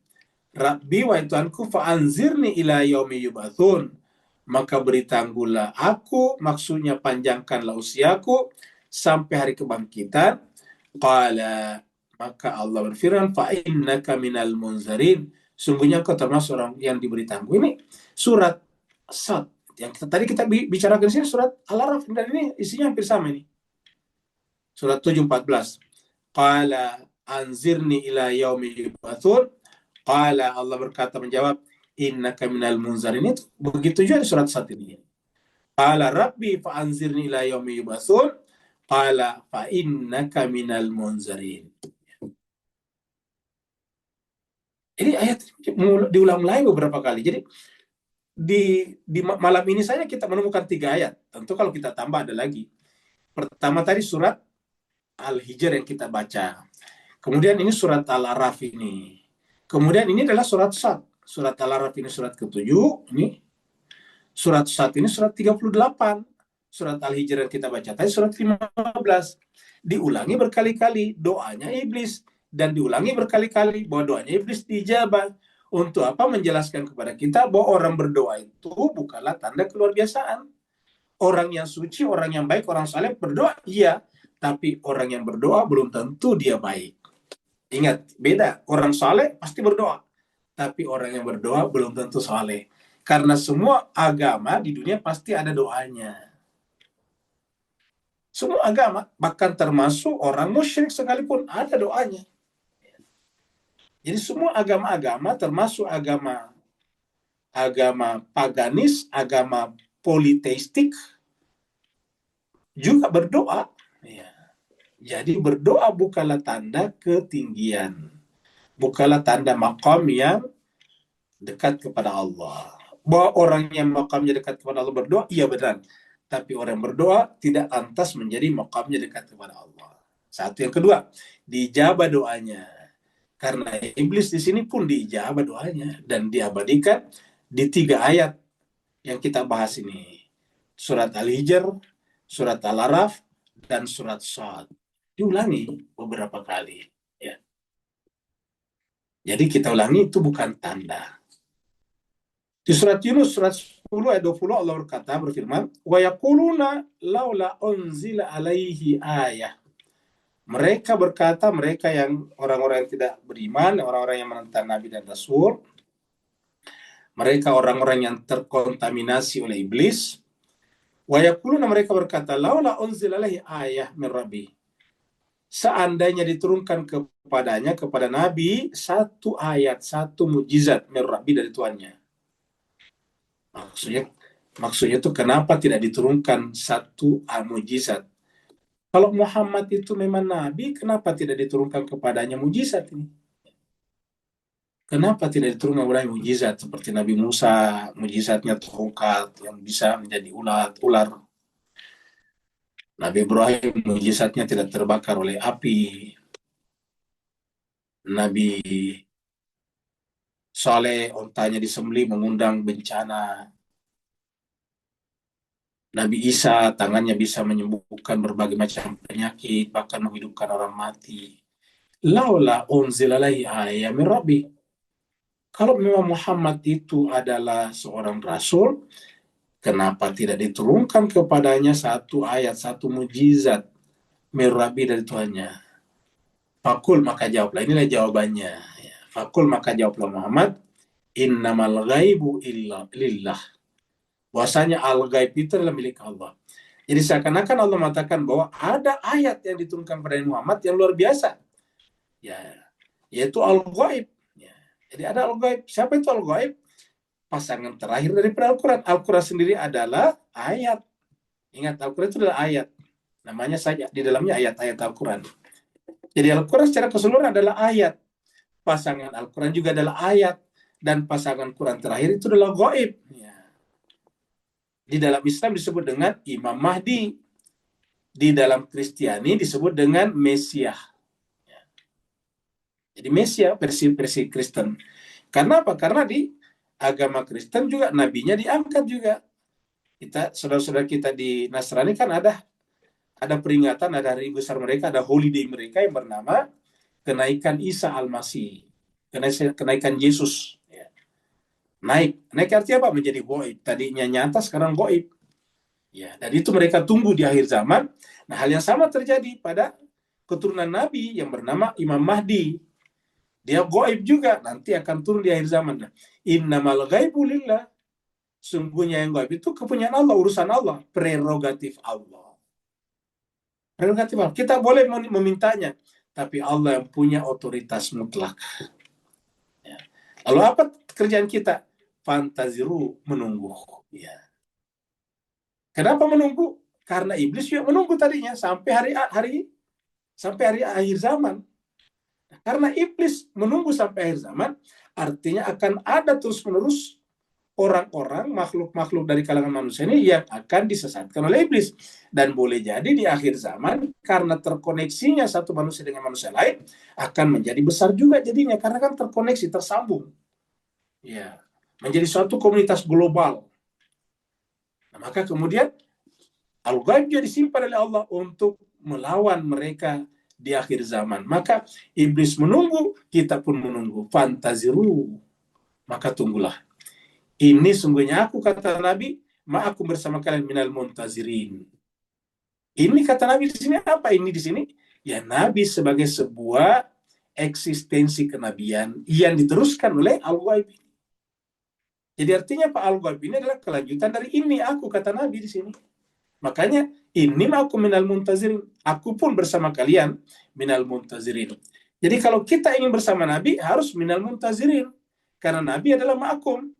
Rabbi wa Tuhanku fa'anzirni ila yaumi yub'atsun. Maka beritahulah aku, maksudnya panjangkanlah usiaku sampai hari kebangkitan. Qala, maka Allah berfirman, fa innaka minal munzarin. Sungguhnya engkau termasuk orang yang diberi tangguh. Ini surat Sad. Yang tadi kita bicarakan di sini surat Al-Araf, dan ini isinya hampir sama ini. Surat 7:14. Qala anzirni ila yaumi yub'atsun. Qala, Allah berkata menjawab, innaka minal munzarin. Itu begitu juga di surat Sad ini. Qala rabbi fa anzirni ila yaumi yub'atsun. Qala fa innaka minal munzarin. Ini ayat diulang-ulang beberapa kali. Jadi di malam ini saja kita menemukan 3 ayat. Tentu kalau kita tambah ada lagi. Pertama tadi surat Al-Hijr yang kita baca. Kemudian ini surat Al-Araf ini. Kemudian ini adalah surat Sad. Surat Al-Araf ini surat ke-7. Ini surat Sad ini surat 38. Surat Al-Hijr yang kita baca tadi surat 15. Diulangi berkali-kali doanya iblis. Dan diulangi berkali-kali bahwa doanya iblis dijabah. Untuk apa? Menjelaskan kepada kita bahwa orang berdoa itu bukanlah tanda keluar biasaan. Orang yang suci, orang yang baik, orang saleh berdoa, iya. Tapi orang yang berdoa belum tentu dia baik. Ingat, beda. Orang saleh pasti berdoa. Tapi orang yang berdoa belum tentu saleh. Karena semua agama di dunia pasti ada doanya. Semua agama, bahkan termasuk orang musyrik sekalipun ada doanya. Jadi semua agama-agama termasuk agama paganis, agama politeistik juga berdoa. Ya. Jadi berdoa bukanlah tanda ketinggian. Bukanlah tanda maqam yang dekat kepada Allah. Bahwa orang yang maqamnya dekat kepada Allah berdoa, iya benar. Tapi orang yang berdoa tidak lantas menjadi maqamnya dekat kepada Allah. Satu. Yang kedua, dijabah doanya. Karena iblis di sini pun diijabah doanya dan diabadikan di 3 ayat yang kita bahas ini. Surat Al-Hijr, surat Al-Araf, dan surat Sad. Diulangi beberapa kali. Ya. Jadi kita ulangi itu bukan tanda. Di surat Yunus, surat 10 ayat 20 Allah berfirman, wa yaquluna laula unzila alaihi ayah. Mereka berkata, mereka yang orang-orang yang tidak beriman, orang-orang yang menentang Nabi dan Rasul, mereka orang-orang yang terkontaminasi oleh iblis. Wa yaquluna, mereka berkata, laula unzila alaihi ayah min rabbi. Seandainya diturunkan kepadanya, kepada Nabi, 1 ayat, 1 mujizat min rabbi dari Tuhannya. Maksudnya itu kenapa tidak diturunkan 1 mujizat? Kalau Muhammad itu memang Nabi, kenapa tidak diturunkan kepadanya mujizat ini? Kenapa tidak diturunkan kepadanya mujizat? Seperti Nabi Musa, mujizatnya tongkat yang bisa menjadi ular. Nabi Ibrahim, mujizatnya tidak terbakar oleh api. Nabi Saleh, ontanya disembelih mengundang bencana. Nabi Isa, tangannya bisa menyembuhkan berbagai macam penyakit, bahkan menghidupkan orang mati. Laula unzila alaihi ayah min rabbi. Kalau memang Muhammad itu adalah seorang rasul, kenapa tidak diturunkan kepadanya 1 ayat, 1 mujizat min Rabbi, dari Tuhannya. Fakul, maka jawablah. Inilah jawabannya. Ya. Fakul, maka jawablah Muhammad, innamal ghaibu illa lillah. Bahwasanya al-ghaib itu adalah milik Allah. Jadi seakan-akan Allah mengatakan bahwa ada ayat yang diturunkan pada Muhammad yang luar biasa. Ya, yaitu al-ghaib. Ya. Jadi ada al-ghaib. Siapa itu al-ghaib? Pasangan terakhir daripada Al-Quran. Al-Quran sendiri adalah ayat. Ingat, Al-Quran itu adalah ayat. Namanya saja, di dalamnya ayat-ayat Al-Quran. Jadi Al-Quran secara keseluruhan adalah ayat. Pasangan Al-Quran juga adalah ayat. Dan pasangan Quran terakhir itu adalah ghaib. Ya. Di dalam Islam disebut dengan Imam Mahdi. Di dalam Kristiani disebut dengan Mesias. Ya. Jadi Mesias versi Kristen. Karena apa? Karena di agama Kristen juga nabinya diangkat juga. Kita, saudara-saudara kita di Nasrani kan ada peringatan, ada hari besar mereka, ada holiday mereka yang bernama kenaikan Isa Al-Masih, kenaikan Yesus. Ya. Naik artinya apa? Menjadi goib. Tadinya nyata, sekarang goib. Ya, dan itu mereka tunggu di akhir zaman. Nah, hal yang sama terjadi pada keturunan Nabi yang bernama Imam Mahdi. Dia goib juga, nanti akan turun di akhir zaman. Innamal ghaibu lillah. Sungguhnya yang gaib itu kepunyaan Allah, urusan Allah, prerogatif Allah. Prerogatif Allah. Kita boleh memintanya, tapi Allah yang punya otoritas mutlak. Ya. Lalu apa kerjaan kita? Fantaziru, menunggu. Ya. Kenapa menunggu? Karena iblis juga menunggu tadinya sampai hari akhir zaman. Karena iblis menunggu sampai akhir zaman, artinya akan ada terus-menerus orang-orang, makhluk-makhluk dari kalangan manusia ini yang akan disesatkan oleh iblis. Dan boleh jadi di akhir zaman, karena terkoneksinya satu manusia dengan manusia lain, akan menjadi besar juga jadinya. Karena kan terkoneksi, tersambung. Ya, menjadi suatu komunitas global. Nah, maka kemudian, al-ghaib juga disimpan oleh Allah untuk melawan mereka di akhir zaman. Maka iblis menunggu, kita pun menunggu. Fantaziru, maka tunggulah. Ini sungguhnya aku, kata Nabi, aku bersama kalian minal muntazirin. Ini kata Nabi di sini apa? Ini di sini ya Nabi sebagai sebuah eksistensi kenabian yang diteruskan oleh al-ghaib. Jadi artinya Pak al-ghaib ini adalah kelanjutan dari ini aku, kata Nabi di sini. Makanya ini aku minal muntazirin. Aku pun bersama kalian minal muntazirin. Jadi kalau kita ingin bersama Nabi harus minal muntazirin. Karena Nabi adalah ma'akum.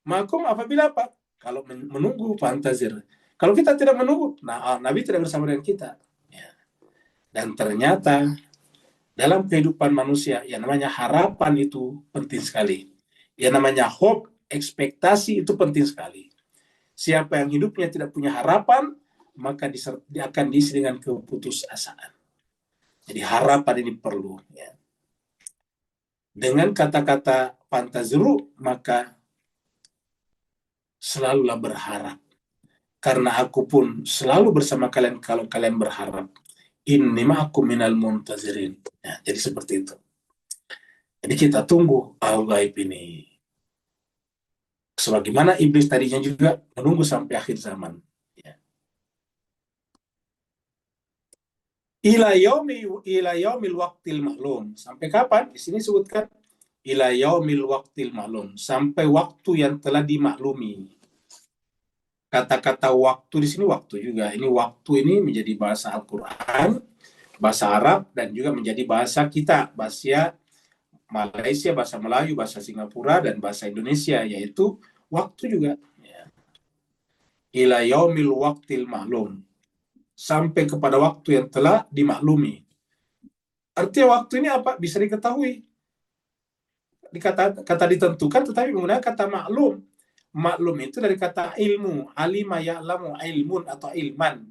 Ma'akum apabila apa? Kalau menunggu, fantazir. Kalau kita tidak menunggu, nah Nabi tidak bersama dengan kita. Ya. Dan ternyata dalam kehidupan manusia yang namanya harapan itu penting sekali. Yang namanya hope, ekspektasi itu penting sekali. Siapa yang hidupnya tidak punya harapan, maka dia akan diisi dengan keputusasaan. Jadi harapan ini perlu. Ya. Dengan kata-kata fantazru, maka selalulah berharap. Karena aku pun selalu bersama kalian kalau kalian berharap. Inni ma'akum minal muntazirin. Ya, jadi seperti itu. Jadi kita tunggu al-ghaib ini. Sebagaimana iblis tadinya juga menunggu sampai akhir zaman. Ya. Ila yaumil waqtil ma'lum. Sampai kapan? Di sini sebutkan ila yaumil waqtil ma'lum. Sampai waktu yang telah dimaklumi. Kata-kata waktu di sini waktu juga. Ini waktu ini menjadi bahasa Al-Quran, bahasa Arab, dan juga menjadi bahasa kita, bahasa Malaysia, bahasa Melayu, bahasa Singapura, dan bahasa Indonesia, yaitu waktu juga. Ya. Ila yaumil waqtil ma'lum. Sampai kepada waktu yang telah dimaklumi. Artinya waktu ini apa? Bisa diketahui. Kata ditentukan, tetapi menggunakan kata maklum. Maklum itu dari kata ilmu, alima ya'lamu ilmun atau ilman.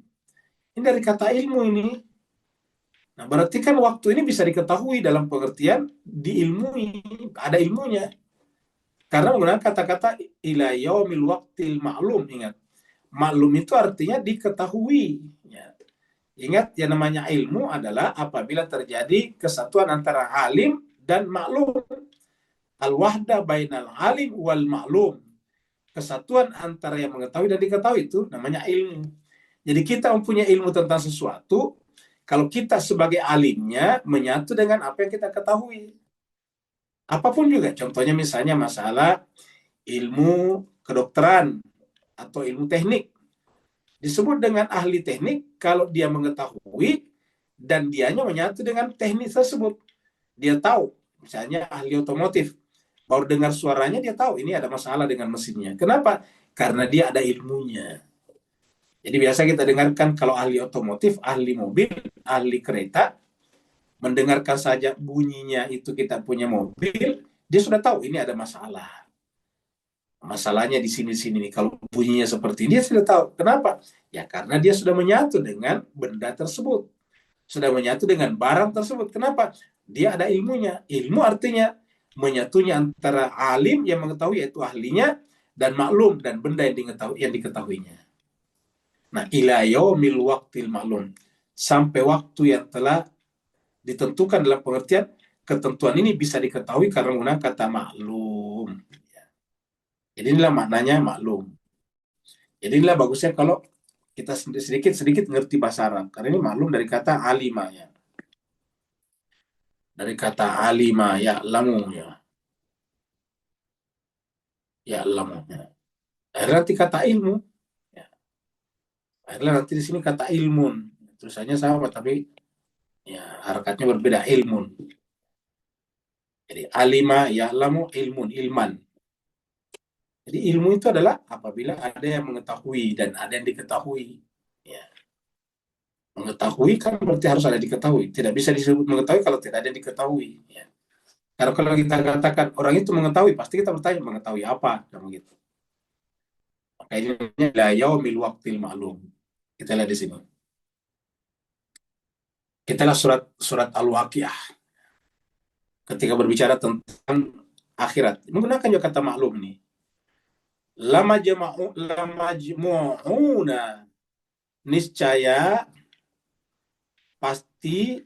Ini dari kata ilmu ini. Nah, berarti kan waktu ini bisa diketahui dalam pengertian diilmui, ada ilmunya. Karena menggunakan kata-kata ila yaumil waqtil ma'lum, ingat. Maklum itu artinya diketahui. Ya. Ingat, yang namanya ilmu adalah apabila terjadi kesatuan antara alim dan maklum. Al-wahda bainal alim wal maklum. Kesatuan antara yang mengetahui dan diketahui itu namanya ilmu. Jadi kita mempunyai ilmu tentang sesuatu, Kalau kita sebagai alimnya menyatu dengan apa yang kita ketahui. Apapun juga, contohnya misalnya masalah ilmu kedokteran atau ilmu teknik. Disebut dengan ahli teknik kalau dia mengetahui dan dianya menyatu dengan teknik tersebut. Dia tahu, misalnya ahli otomotif, baru dengar suaranya dia tahu ini ada masalah dengan mesinnya. Kenapa? Karena dia ada ilmunya. Jadi biasa kita dengarkan kalau ahli otomotif, ahli mobil, ahli kereta, mendengarkan saja bunyinya itu kita punya mobil, dia sudah tahu ini ada masalah. Masalahnya di sini-sini nih. Kalau bunyinya seperti ini, dia sudah tahu. Kenapa? Ya karena dia sudah menyatu dengan benda tersebut. Sudah menyatu dengan barang tersebut. Kenapa? Dia ada ilmunya. Ilmu artinya menyatunya antara alim yang mengetahui, yaitu ahlinya, dan maklum, dan benda yang diketahuinya. Nah, ila yaumil waqtil maklum. Sampai waktu yang telah ditentukan dalam pengertian, ketentuan ini bisa diketahui karena menggunakan kata maklum. Jadi inilah maknanya maklum. Jadi inilah bagusnya kalau kita sedikit-sedikit ngerti bahasa Arab. Karena ini maklum dari kata alima ya. Dari kata alima ya lamu ya. Ya lamu ya. Akhirnya nanti kata ilmu. Ya. Akhirnya nanti di sini kata ilmun. Tulisannya sama tapi ya harakatnya berbeda, ilmun. Jadi alima ya lamu ilmun, ilman. Jadi ilmu itu adalah apabila ada yang mengetahui dan ada yang diketahui. Ya. Mengetahui kan berarti harus ada diketahui. Tidak bisa disebut mengetahui kalau tidak ada yang diketahui. Ya. Karena kalau kita katakan orang itu mengetahui, pasti kita bertanya mengetahui apa, dan begitu. Maka ini la yaumil waqtil ma'lum. Kita lihat di sini. Kita lihat surat Al-Waqiah. Ketika berbicara tentang akhirat, menggunakan juga kata maklum nih. Lama majmu'una, niscaya pasti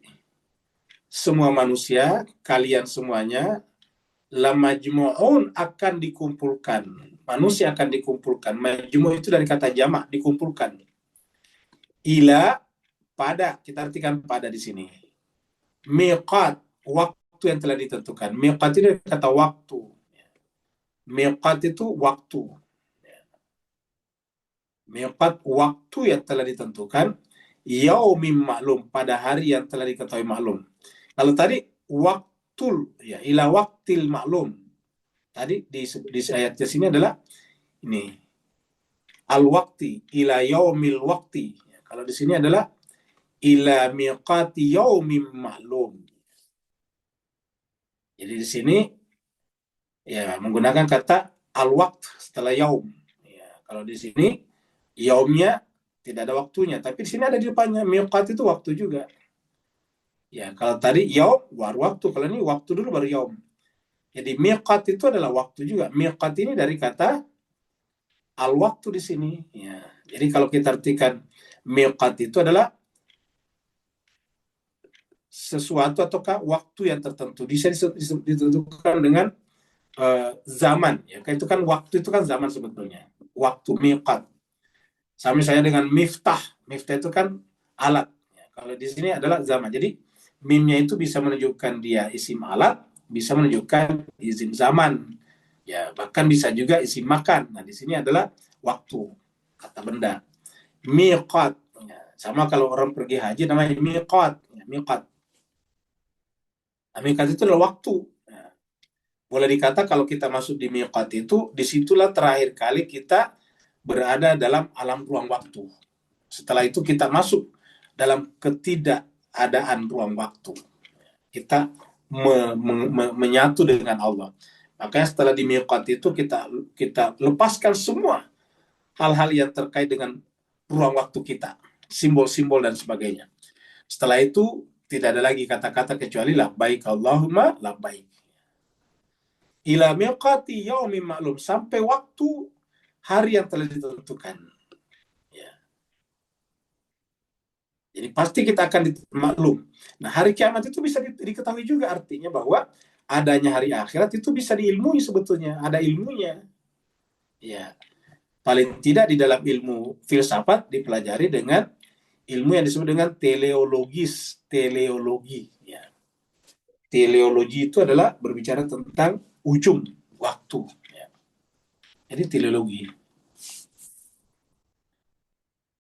semua manusia, kalian semuanya, lamajmu'un akan dikumpulkan. Manusia akan dikumpulkan. Majmu' itu dari kata jamak, dikumpulkan. Ila, pada, kita artikan pada di sini. Miqat, waktu yang telah ditentukan. Miqat itu dari kata waktu. Miqat itu waktu. Miqat, waktu yang telah ditentukan. Yaumim maklum, pada hari yang telah diketahui maklum. Kalau tadi waktul, ya ila waktil maklum. Tadi di ayat di sini adalah ini al-waqti ila yaumil waqti. Ya, kalau di sini adalah ila miqati yaumim maklum. Jadi di sini ya menggunakan kata al-waqt setelah yaum. Ya, kalau di sini yaumnya tidak ada waktunya, tapi di sini ada di depannya miqat itu waktu juga. Ya, kalau tadi yaum baru waktu, kalau ini waktu dulu baru yaum. Jadi miqat itu adalah waktu juga. Miqat ini dari kata al-waktu di sini. Ya. Jadi kalau kita artikan miqat itu adalah sesuatu ataukah waktu yang tertentu. Bisa ditentukan dengan zaman. Ya. Itu kan waktu itu kan zaman sebetulnya. Waktu miqat. Sama misalnya dengan miftah. Miftah itu kan alat. Ya. Kalau di sini adalah zaman. Jadi mimnya itu bisa menunjukkan dia isim alat, bisa menunjukkan isim zaman, ya bahkan bisa juga isim makan. Nah di sini adalah waktu, kata benda. Miqat, ya. Sama kalau orang pergi haji namanya miqat, ya, miqat. Nah, miqat itu adalah waktu. Ya. Boleh dikata kalau kita masuk di miqat itu, disitulah terakhir kali kita berada dalam alam ruang waktu. Setelah itu kita masuk dalam ketidakadaan ruang waktu. Kita menyatu dengan Allah. Makanya setelah di miqat itu kita lepaskan semua hal-hal yang terkait dengan ruang waktu kita, simbol-simbol dan sebagainya. Setelah itu tidak ada lagi kata-kata kecuali labbaik Allahumma labbaik. Ila miqati yaumim ma'lum, sampai waktu hari yang telah ditentukan. Ya. Jadi pasti kita akan maklum. Nah, hari kiamat itu bisa diketahui juga, artinya bahwa adanya hari akhirat itu bisa diilmui sebetulnya, ada ilmunya. Ya. Paling tidak di dalam ilmu filsafat dipelajari dengan ilmu yang disebut dengan teleologi. Ya. Teleologi itu adalah berbicara tentang ujung waktu. Ya. Jadi teleologi.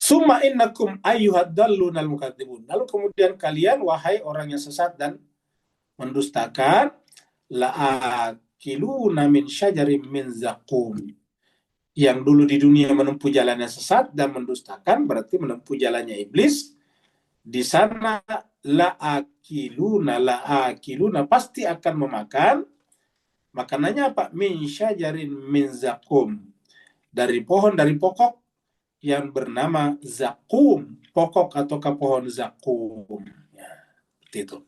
Summa innakum ayyuhad-dallunal mukadzibun. Lalu kemudian kalian, wahai orang yang sesat dan mendustakan, la'akiluna min syajarin min zakum. Yang dulu di dunia menempuh jalannya sesat dan mendustakan, berarti menempuh jalannya iblis. Di sana la'akiluna pasti akan memakan. Makanannya apa? Min syajarin min zakum. Dari pokok yang bernama zakum, pokok ataukah pohon zakum. Ya, seperti itu.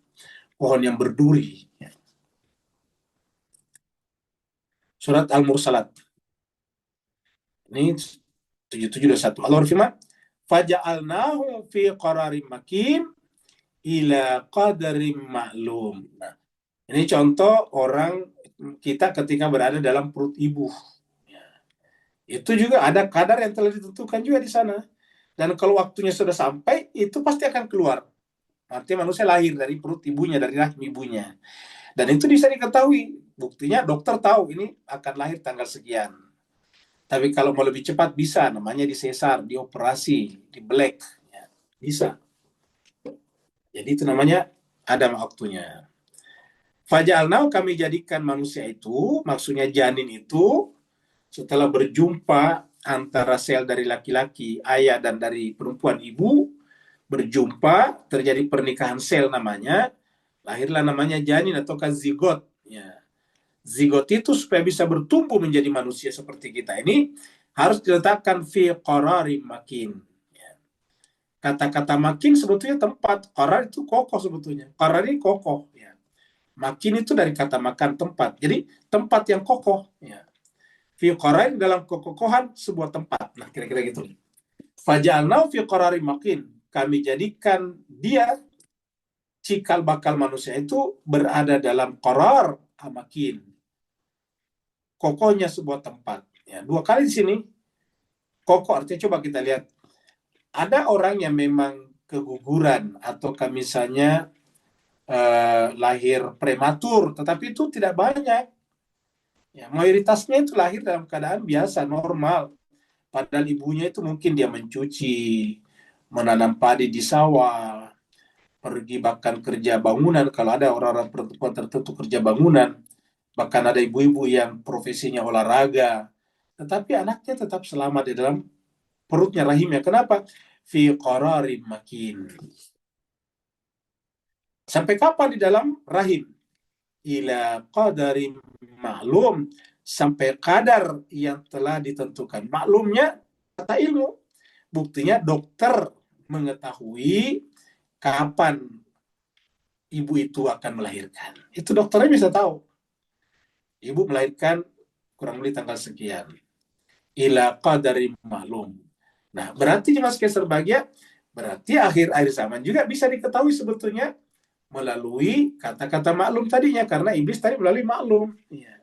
Pohon yang berduri. Ya. Surat Al-Mursalat. Ini 77:1. Allah berfirman, faja'alnahu fi qararim makin ila qadarim ma'lum. Nah, ini contoh orang kita ketika berada dalam perut ibu. Ya. Itu juga ada kadar yang telah ditentukan juga di sana. Dan kalau waktunya sudah sampai, itu pasti akan keluar. Artinya manusia lahir dari perut ibunya, dari rahim ibunya. Dan itu bisa diketahui. Buktinya dokter tahu ini akan lahir tanggal sekian. Tapi kalau mau lebih cepat bisa, namanya disesar, dioperasi, dibelek. Ya, bisa. Jadi itu namanya ada waktunya. Faja'alnahu, kami jadikan manusia itu, maksudnya janin itu, setelah berjumpa antara sel dari laki-laki, ayah, dan dari perempuan ibu, berjumpa, terjadi pernikahan sel namanya, lahirlah namanya janin ataukah zigot. Ya. Zigot itu supaya bisa bertumbuh menjadi manusia seperti kita ini, harus diletakkan fi qararim makin. Ya. Kata-kata makin sebetulnya tempat, qarar itu kokoh sebetulnya. Qarar ini kokoh. Ya. Makin itu dari kata makan, tempat. Jadi tempat yang kokoh. Ya. Fi qararin, dalam kekokohan sebuah tempat. Nah, kira-kira gitu. Faja'alnahu fi qararim makin. Kami jadikan dia, cikal bakal manusia itu berada dalam qarar amakin. Kokohnya sebuah tempat. Ya, 2 kali di sini. Kokoh artinya, coba kita lihat. Ada orang yang memang keguguran atau misalnya lahir prematur, tetapi itu tidak banyak. Ya, mayoritasnya itu lahir dalam keadaan biasa, normal. Padahal ibunya itu mungkin dia mencuci, menanam padi di sawah, pergi bahkan kerja bangunan. Kalau ada orang-orang perempuan tertentu kerja bangunan, bahkan ada ibu-ibu yang profesinya olahraga, tetapi anaknya tetap selamat di dalam perutnya, rahimnya. Kenapa? Fi qararin makin. Sampai kapan di dalam rahim? Ila qadarin ma'lum. Sampai kadar yang telah ditentukan. Maklumnya kata ilmu. Buktinya dokter mengetahui kapan ibu itu akan melahirkan. Itu dokternya bisa tahu. Ibu melahirkan kurang lebih tanggal sekian. Ila qadarim ma'lum. Nah, berarti Mas Keser Bahagia, berarti akhir zaman juga bisa diketahui sebetulnya melalui kata-kata maklum tadinya, karena iblis tadi melalui maklum. Ya.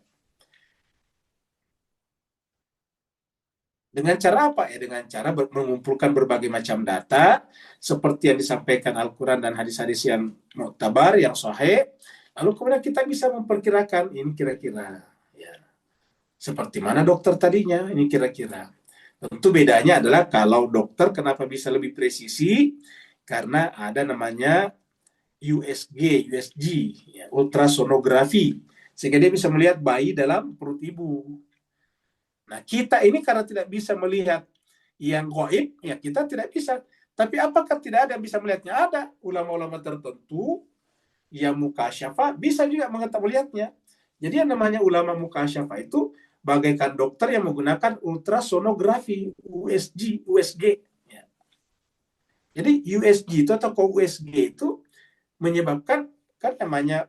Dengan cara apa? Ya, dengan cara mengumpulkan berbagai macam data, seperti yang disampaikan Al-Quran dan hadis-hadis yang muktabar, yang sahih. Lalu kemudian kita bisa memperkirakan, ini kira-kira. Ya. Seperti mana dokter tadinya, ini kira-kira. Tentu bedanya adalah kalau dokter kenapa bisa lebih presisi, karena ada namanya USG, ya, ultrasonografi, sehingga dia bisa melihat bayi dalam perut ibu. Nah, kita ini karena tidak bisa melihat yang gaib, ya kita tidak bisa. Tapi apakah tidak ada yang bisa melihatnya? Ada ulama-ulama tertentu yang mukasyafa bisa juga melihatnya. Jadi yang namanya ulama mukasyafa itu bagaikan dokter yang menggunakan ultrasonografi, USG. Ya. Jadi USG itu atau USG itu menyebabkan, kan namanya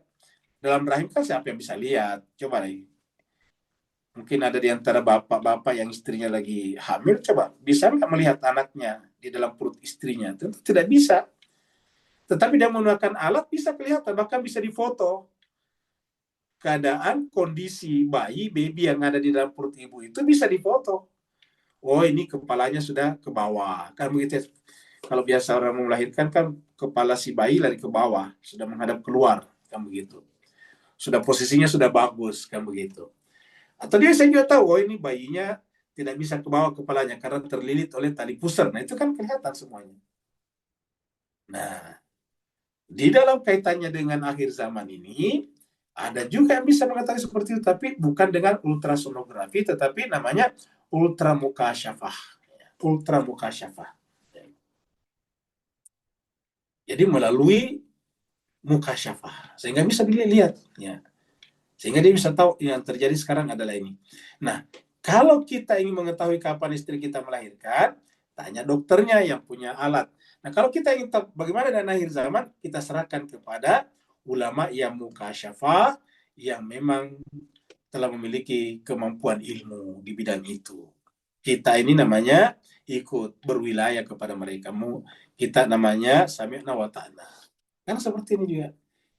dalam rahim kan siapa yang bisa lihat? Coba lagi. Mungkin ada di antara bapak-bapak yang istrinya lagi hamil, coba bisa nggak melihat anaknya di dalam perut istrinya? Tentu tidak bisa. Tetapi dia menggunakan alat bisa kelihatan, bahkan bisa difoto. Keadaan kondisi baby yang ada di dalam perut ibu itu bisa difoto. Oh, ini kepalanya sudah ke bawah, kan begitu. kalau biasa orang mau melahirkan kan kepala si bayi lari ke bawah, sudah menghadap keluar, kan begitu. Sudah posisinya sudah bagus, kan begitu. Atau dia saya juga tahu, oh ini bayinya tidak bisa ke bawah kepalanya karena terlilit oleh tali pusar. Nah itu kan kelihatan semuanya. Nah, di dalam kaitannya dengan akhir zaman ini, ada juga yang bisa mengetahui seperti itu, tapi bukan dengan ultrasonografi, tetapi namanya ultramukasyafah. Ultramukasyafah. Jadi melalui mukasyafah, sehingga bisa dilihat, ya. Sehingga dia bisa tahu yang terjadi sekarang adalah ini. Nah, kalau kita ingin mengetahui kapan istri kita melahirkan, tanya dokternya yang punya alat. Nah, kalau kita ingin tahu bagaimana dan akhir zaman, kita serahkan kepada ulama yang mukasyafah, yang memang telah memiliki kemampuan ilmu di bidang itu. Kita ini namanya ikut berwilayah kepada mereka. Kita namanya sami'na wa ta'na. Kan seperti ini juga.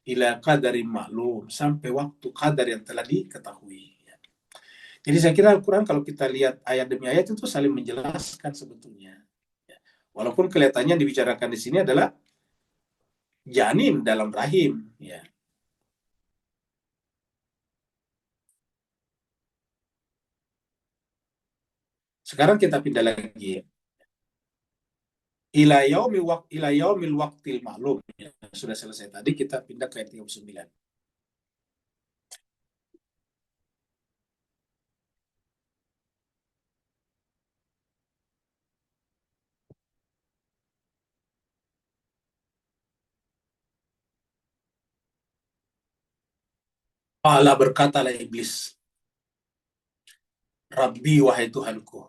Ila qadari maklum, sampai waktu qadar yang telah diketahui. Jadi saya kira Al-Quran kalau kita lihat ayat demi ayat itu saling menjelaskan sebetulnya. Walaupun kelihatannya dibicarakan di sini adalah janin dalam rahim. Ya. Sekarang kita pindah lagi. Ila yaumil waqtil ma'lum. Ya, sudah selesai tadi, kita pindah ke ayat 39. Allah berkatalah iblis, Rabbi wahai Tuhanku,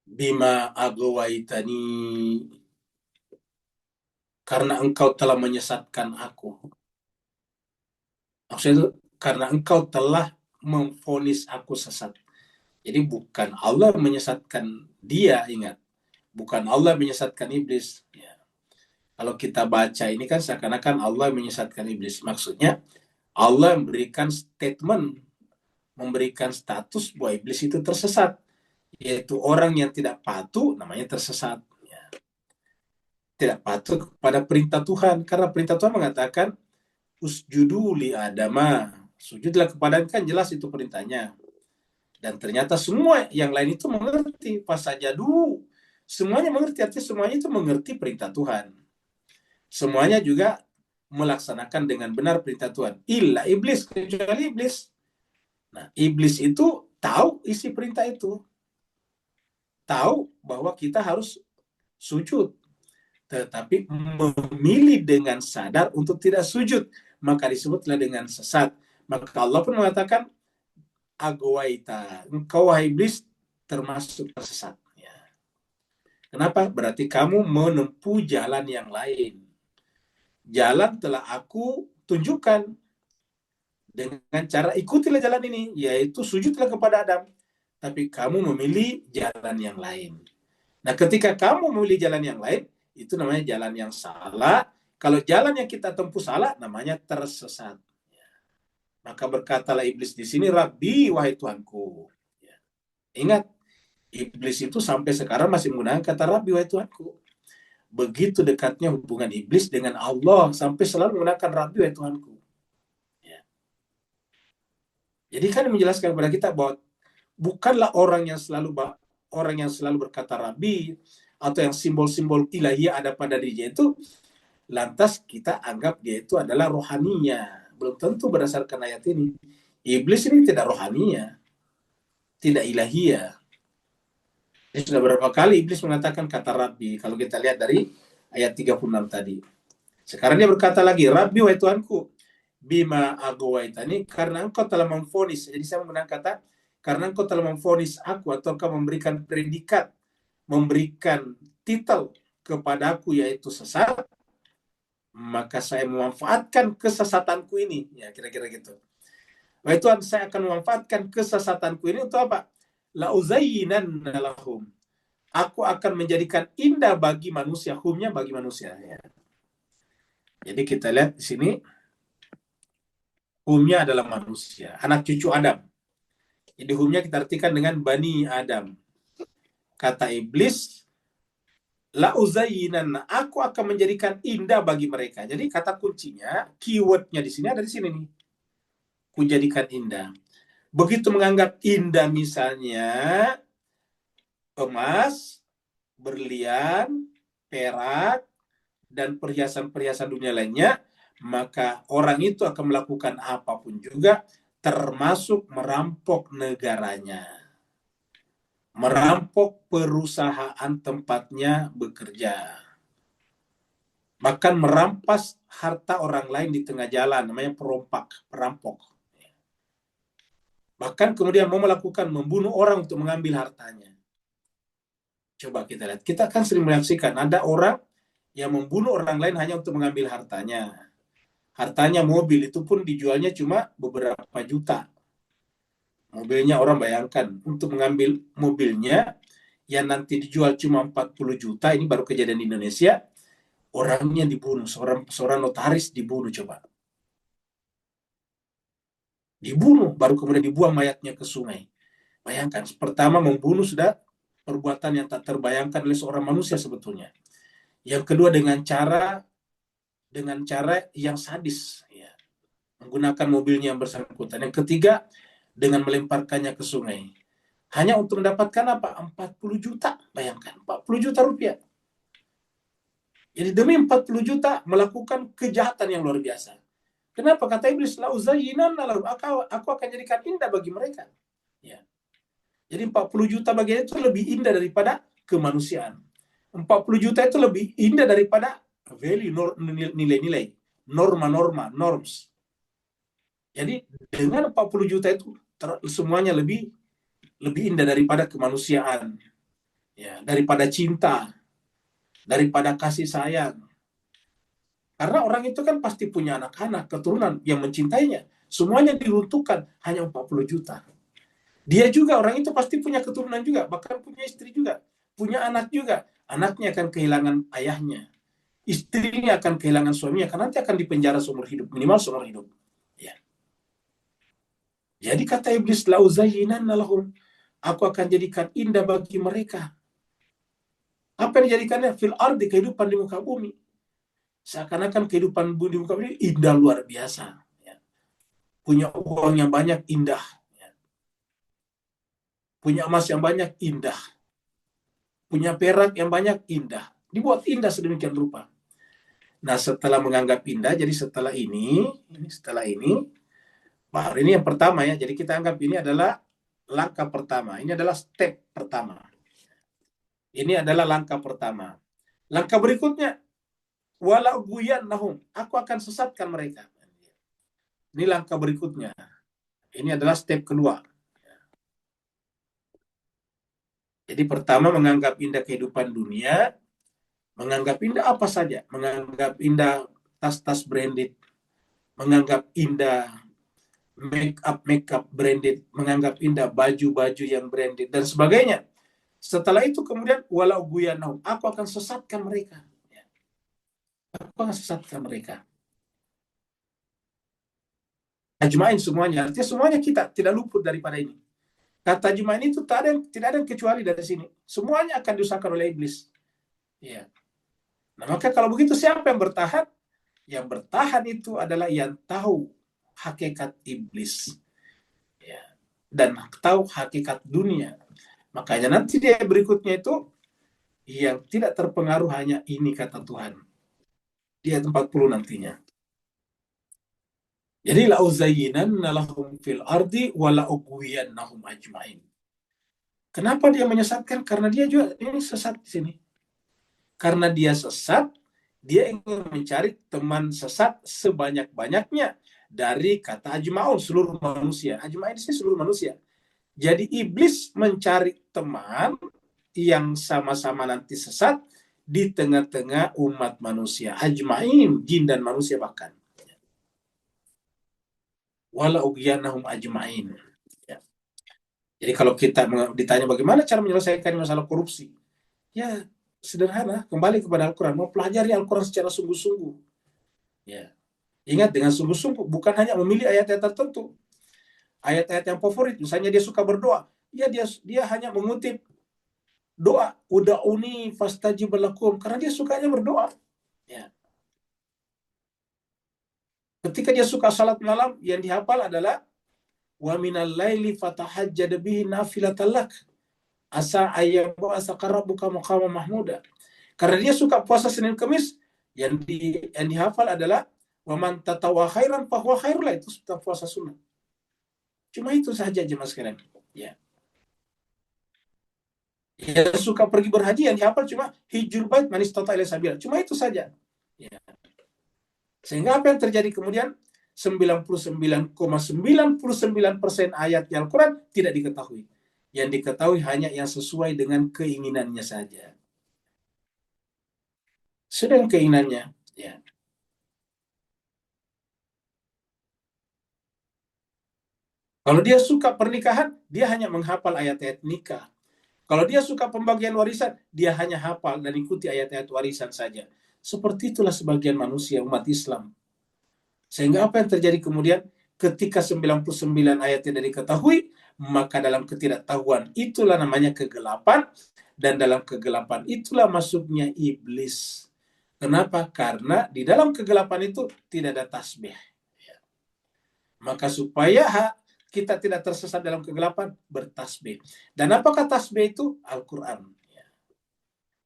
bima agwaitani, karena engkau telah menyesatkan aku. Maksudnya itu karena engkau telah memvonis aku sesat. Jadi bukan Allah menyesatkan dia, ingat. Bukan Allah menyesatkan iblis. Ya. Kalau kita baca ini kan seakan-akan Allah menyesatkan iblis. Maksudnya Allah memberikan statement, memberikan status bahwa iblis itu tersesat. Yaitu orang yang tidak patuh namanya tersesat. Ya. Tidak patuh kepada perintah Tuhan. Karena perintah Tuhan mengatakan, usjudu li adama, sujudlah kepada, kan jelas itu perintahnya. Dan ternyata semua yang lain itu mengerti, fasajadu, semuanya mengerti, artinya semuanya itu mengerti perintah Tuhan. Semuanya juga melaksanakan dengan benar perintah Tuhan. Illa iblis, kecuali iblis. Nah, iblis itu tahu isi perintah itu. Tahu bahwa kita harus sujud. Tetapi memilih dengan sadar untuk tidak sujud, maka disebutlah dengan sesat. Maka Allah pun mengatakan, agwaita, engkau wahai iblis termasuk tersesat. Ya. Kenapa? Berarti kamu menempuh jalan yang lain. Jalan telah aku tunjukkan. Dengan cara ikutilah jalan ini, yaitu sujudlah kepada Adam. Tapi kamu memilih jalan yang lain. Nah, ketika kamu memilih jalan yang lain, itu namanya jalan yang salah. Kalau jalan yang kita tempuh salah, namanya tersesat. Maka berkatalah iblis di sini, Rabbi, wahai Tuhanku. Ya. Ingat, iblis itu sampai sekarang masih menggunakan kata Rabbi, wahai Tuhanku. Begitu dekatnya hubungan iblis dengan Allah, sampai selalu menggunakan Rabbi, wahai Tuhanku. Ya. Jadi kan menjelaskan kepada kita bahwa bukanlah orang yang selalu berkata Rabbi, atau yang simbol-simbol ilahiyah ada pada dirinya itu, lantas kita anggap dia itu adalah rohaninya. Belum tentu berdasarkan ayat ini. Iblis ini tidak rohaninya, tidak ilahiyah. Ini sudah berapa kali iblis mengatakan kata Rabbi. Kalau kita lihat dari ayat 36 tadi. Sekarang dia berkata lagi, Rabbi wahai Tuhanku, bima agwaitani, karena engkau telah memvonis. Jadi saya menggunakan kata, karena engkau telah memvonis aku, atau engkau memberikan predikat, memberikan titel kepadaku, yaitu sesat, maka saya memanfaatkan kesesatanku ini. Ya, kira-kira gitu. Wahai Tuhan, saya akan memanfaatkan kesesatanku ini untuk apa? La'uzayyinanna lahum. Aku akan menjadikan indah bagi manusia, humnya bagi manusia. Ya. Jadi kita lihat di sini, humnya adalah manusia, anak cucu Adam. Jadi humnya kita artikan dengan Bani Adam. Kata iblis, La uzayyinanna, aku akan menjadikan indah bagi mereka. Jadi kata kuncinya, keywordnya di sini ada di sini nih. Kujadikan indah. Begitu menganggap indah misalnya emas, berlian, perak, dan perhiasan-perhiasan dunia lainnya, maka orang itu akan melakukan apapun juga, termasuk merampok negaranya, merampok perusahaan tempatnya bekerja, bahkan merampas harta orang lain di tengah jalan, namanya perampok. Bahkan kemudian mau melakukan membunuh orang untuk mengambil hartanya. Coba kita lihat, kita kan sering menyaksikan ada orang yang membunuh orang lain hanya untuk mengambil hartanya. Hartanya mobil, itu pun dijualnya cuma beberapa juta. Mobilnya orang bayangkan, untuk mengambil mobilnya yang nanti dijual cuma 40 juta, ini baru kejadian di Indonesia, orangnya dibunuh, seorang notaris dibunuh coba. Dibunuh, baru kemudian dibuang mayatnya ke sungai. Bayangkan, pertama membunuh sudah perbuatan yang tak terbayangkan oleh seorang manusia sebetulnya. Yang kedua dengan cara yang sadis, ya, menggunakan mobilnya yang bersangkutan. Yang ketiga dengan melemparkannya ke sungai. Hanya untuk mendapatkan apa? 40 juta, bayangkan, 40 juta rupiah. Jadi demi 40 juta melakukan kejahatan yang luar biasa. Kenapa? Kata iblis, la uzayyinanna lahum, aku akan jadikan indah bagi mereka. Ya. Jadi 40 juta bagian itu lebih indah daripada kemanusiaan. 40 juta itu lebih indah daripada value, nilai-nilai, norma-norma, norms. Jadi dengan 40 juta itu semuanya lebih indah daripada kemanusiaan, ya, daripada cinta, daripada kasih sayang. Karena orang itu kan pasti punya anak-anak, keturunan yang mencintainya. Semuanya diruntuhkan hanya 40 juta. Dia juga, orang itu pasti punya keturunan juga, bahkan punya istri juga, punya anak juga. Anaknya akan kehilangan ayahnya. Istrinya akan kehilangan suaminya, karena nanti akan dipenjara seumur hidup, minimal seumur hidup. Ya. Jadi kata iblis, la uzayyinanna lahum, aku akan jadikan indah bagi mereka. Apa yang dijadikannya? Fil ardi, kehidupan di muka bumi. Seakan-akan kehidupan di muka bumi indah luar biasa. Ya. Punya uang yang banyak, indah. Ya. Punya emas yang banyak, indah. Punya perak yang banyak, indah. Dibuat indah sedemikian rupa. Nah, setelah menganggap indah, jadi setelah ini, baru ini yang pertama ya. Jadi kita anggap ini adalah langkah pertama. Ini adalah step pertama. Ini adalah langkah pertama. Langkah berikutnya, wala ugwiyannahum, aku akan sesatkan mereka. Ini langkah berikutnya. Ini adalah step kedua. Jadi pertama menganggap indah kehidupan dunia, menganggap indah apa saja, menganggap indah tas-tas branded, menganggap indah make-up branded, menganggap indah baju-baju yang branded dan sebagainya. Setelah itu kemudian wala ugwiyannahum, aku akan sesatkan mereka. Aku akan sesatkan mereka. Ajmain semuanya, artinya semuanya kita tidak luput daripada ini. Kata ajmain itu tidak ada yang kecuali dari sini. Semuanya akan diusahakan oleh iblis. Ya. Nah, maka kalau begitu siapa yang bertahan? Yang bertahan itu adalah yang tahu hakikat iblis. Ya. Dan tahu hakikat dunia. Makanya nanti dia berikutnya itu yang tidak terpengaruh hanya ini kata Tuhan. Di ayat 40 nantinya. Jadi la uzayyinanna lahum fil ardi wa la ugwiyannahum ajmain. Kenapa dia menyesatkan? Karena dia juga ini sesat di sini. Karena dia sesat, dia ingin mencari teman sesat sebanyak-banyaknya dari kata ajmaun, seluruh manusia. Ajmain di sini seluruh manusia. Jadi iblis mencari teman yang sama-sama nanti sesat di tengah-tengah umat manusia. Ajmain, jin dan manusia bahkan. Wala ugyanahum ajmain. Ya. Jadi kalau kita ditanya bagaimana cara menyelesaikan masalah korupsi, ya sederhana, kembali kepada Al-Quran, mau pelajari Al-Quran secara sungguh-sungguh. Ya. Ingat, dengan sungguh-sungguh, bukan hanya memilih ayat-ayat tertentu, ayat-ayat yang favorit. Misalnya dia suka berdoa, ya dia hanya mengutip doa, uda'uni fastajib lakum, karena dia sukanya berdoa. Ya. Ketika dia suka salat malam, yang dihafal adalah wa minal laili fatahajjad bihi nafilatan lak asa ayyabu asaka rabbuka maqama mahmuda. Karena dia suka puasa Senin Kamis, yang dihafal adalah wa man tatawa khairan fa huwa khairul lah, itu puasa sunnah. Cuma itu saja jemaah sekalian. Ya. Ya, suka pergi berhaji, yang dihafal cuma hijjul bait man istata ilaihi sabila. Cuma itu saja. Ya. Sehingga apa yang terjadi kemudian? 99,99% ayat Al-Quran tidak diketahui. Yang diketahui hanya yang sesuai dengan keinginannya saja. Sedang keinginannya, ya. Kalau dia suka pernikahan, dia hanya menghafal ayat-ayat nikah. Kalau dia suka pembagian warisan, dia hanya hafal dan ikuti ayat-ayat warisan saja. Seperti itulah sebagian manusia umat Islam. Sehingga apa yang terjadi kemudian? Ketika 99 ayat tidak diketahui, maka dalam ketidaktahuan itulah namanya kegelapan, dan dalam kegelapan itulah masuknya iblis. Kenapa? Karena di dalam kegelapan itu tidak ada tasbih. Maka supaya kita tidak tersesat dalam kegelapan, bertasbih. Dan apakah tasbih itu? Al-Quran.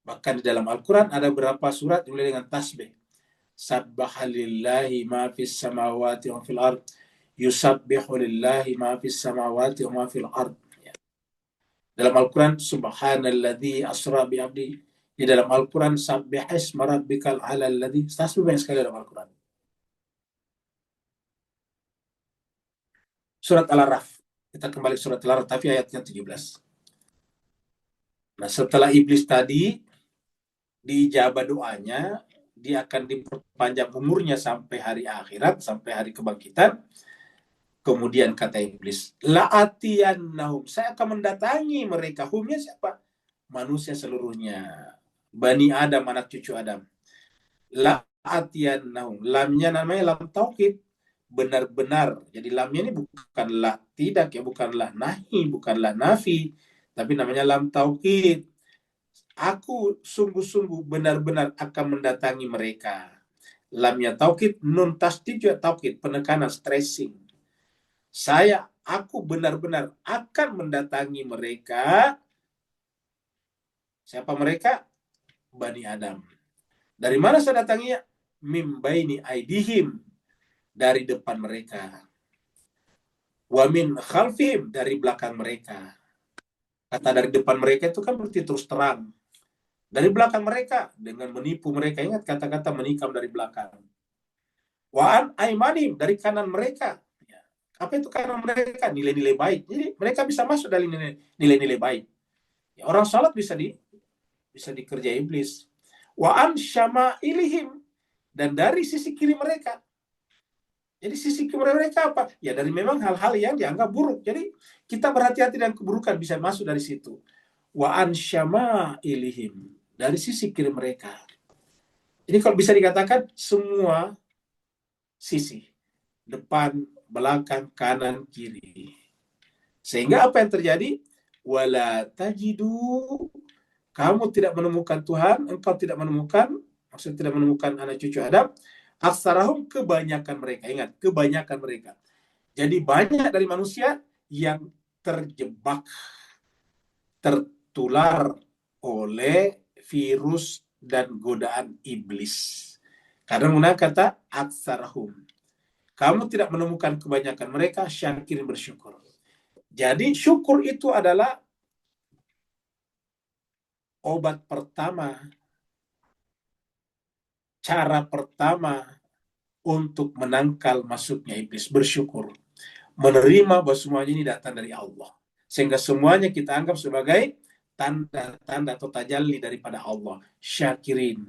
Bahkan di dalam Al-Quran ada beberapa surat dimulai dengan tasbih. Sabbaha lillahi ma fis samawati wa fil ard. Yusabbihu lillahi ma fis samawati wa ma fil ard. Dalam Al-Quran, subhanalladzi asra bi abdi. Di dalam Al-Quran, sabbih isma rabbikal a'la alladzi. Tasbih banyak sekali dalam Al-Quran. Surat Al-Araf. Kita kembali surat Al-Araf, tapi ayatnya 17. Nah, setelah iblis tadi diijabah doanya, dia akan diperpanjang umurnya sampai hari akhirat, sampai hari kebangkitan. Kemudian kata iblis, la'atiyannahum, saya akan mendatangi mereka. Humnya siapa? Manusia seluruhnya. Bani Adam, anak cucu Adam. La'atiyannahum. Lamnya namanya lam taukid. Benar-benar. Jadi lamnya ini bukanlah tidak, ya, bukanlah nahi, bukanlah nafi, tapi namanya lam taukid. Aku sungguh-sungguh benar-benar akan mendatangi mereka. Lamnya taukid, nun tasdid juga taukid, penekanan, stressing. Aku benar-benar akan mendatangi mereka. Siapa mereka? Bani Adam. Dari mana saya datanginya? Mim baini aidihim, dari depan mereka. Wa min khalfihim, dari belakang mereka. Kata dari depan mereka itu kan berarti terus terang. Dari belakang mereka, dengan menipu mereka. Ingat kata-kata menikam dari belakang. Wa an aimanim, dari kanan mereka. Apa itu kanan mereka? Nilai-nilai baik. Jadi mereka bisa masuk dari nilai-nilai baik. Ya, orang salat bisa dikerjai iblis. Wa an syama'ilihim, dan dari sisi kiri mereka. Jadi sisi kiri mereka apa? Ya dari memang hal-hal yang dianggap buruk. Jadi kita berhati-hati dengan keburukan, bisa masuk dari situ. Wa an syama'ilihim, dari sisi kiri mereka. Ini kalau bisa dikatakan semua sisi, depan, belakang, kanan, kiri. Sehingga apa yang terjadi? Wala tajidu, kamu tidak menemukan Tuhan, engkau tidak menemukan, maksudnya tidak menemukan anak cucu Adam, aksarahum, kebanyakan mereka. Ingat, kebanyakan mereka. Jadi banyak dari manusia yang terjebak, tertular oleh virus dan godaan iblis. Karena menggunakan kata aksarahum. Kamu tidak menemukan kebanyakan mereka syakirin, bersyukur. Jadi syukur itu adalah obat pertama, cara pertama untuk menangkal masuknya iblis, bersyukur. Menerima bahwa semuanya ini datang dari Allah. Sehingga semuanya kita anggap sebagai tanda-tanda atau tajalli daripada Allah. Syakirin.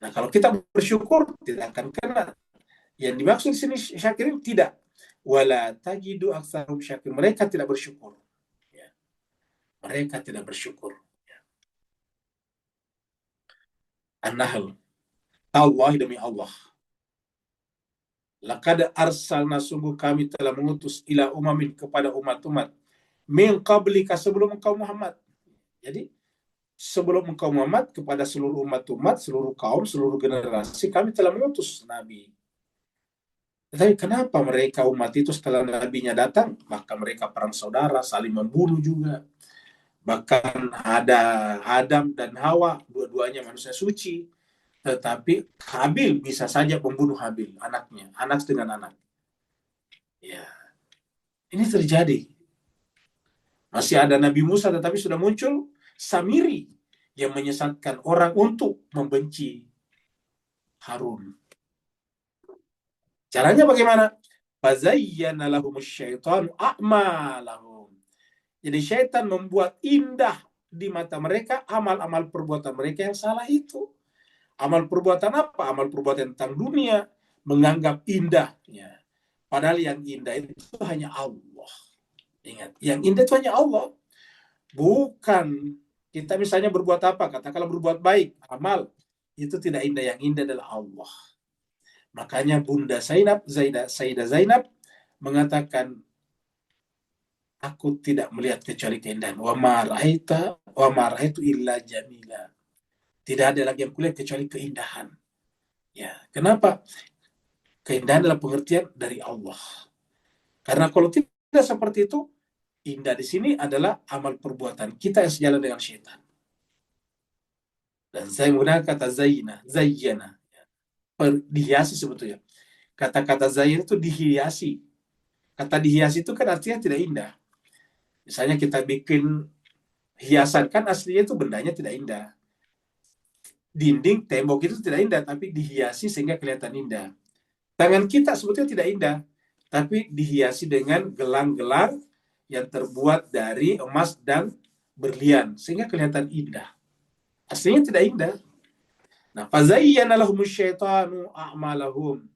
Nah, kalau kita bersyukur, tidak akan kena. Yang dimaksud di sini syakirin tidak. Wala tajidu aktsarum syakirin. Mereka tidak bersyukur. Ya. Mereka tidak bersyukur. Ya. An-Nahl. Allah demi Allah. Laqad arsalna, sungguh kami telah mengutus ila umamin, kepada umat-umat min qablika, sebelum engkau Muhammad. Jadi sebelum engkau Muhammad kepada seluruh umat-umat, seluruh kaum, seluruh generasi kami telah mengutus Nabi. Tetapi kenapa mereka umat itu setelah Nabinya datang, maka mereka perang saudara, saling membunuh juga. Bahkan ada Adam dan Hawa, dua-duanya manusia suci. Tetapi Habil bisa saja membunuh Habil, anaknya, anak dengan anak. Ya, ini terjadi. Masih ada Nabi Musa, tetapi sudah muncul Samiri yang menyesatkan orang untuk membenci Harun. Caranya bagaimana? Fazayyana lahumus syaitanu a'malahum. Jadi syaitan membuat indah di mata mereka amal-amal perbuatan mereka yang salah itu. Amal perbuatan apa? Amal perbuatan tentang dunia, menganggap indah. Ya. Padahal yang indah itu hanya Allah. Ingat, yang indah itu hanya Allah. Bukan kita misalnya berbuat apa? Katakanlah berbuat baik, amal. Itu tidak indah. Yang indah adalah Allah. Makanya Bunda Sayyidah Zainab mengatakan, aku tidak melihat kecuali keindahan. Wa ma ra'aitu illa jamila. Tidak ada lagi yang kulihat kecuali keindahan. Ya, kenapa? Keindahan adalah pengertian dari Allah. Karena kalau tidak seperti itu, indah di sini adalah amal perbuatan kita yang sejalan dengan syaitan. Dan saya menggunakan kata zayyana. Dihiasi sebetulnya. Kata-kata zayyana itu dihiasi. Kata dihiasi itu kan artinya tidak indah. Misalnya kita bikin hiasan, kan aslinya itu bendanya tidak indah. Dinding, tembok itu tidak indah, tapi dihiasi sehingga kelihatan indah. Tangan kita sebetulnya tidak indah, tapi dihiasi dengan gelang-gelang yang terbuat dari emas dan berlian, sehingga kelihatan indah. Aslinya tidak indah. Nah, fazayyana lahumus syaitanu a'malahum.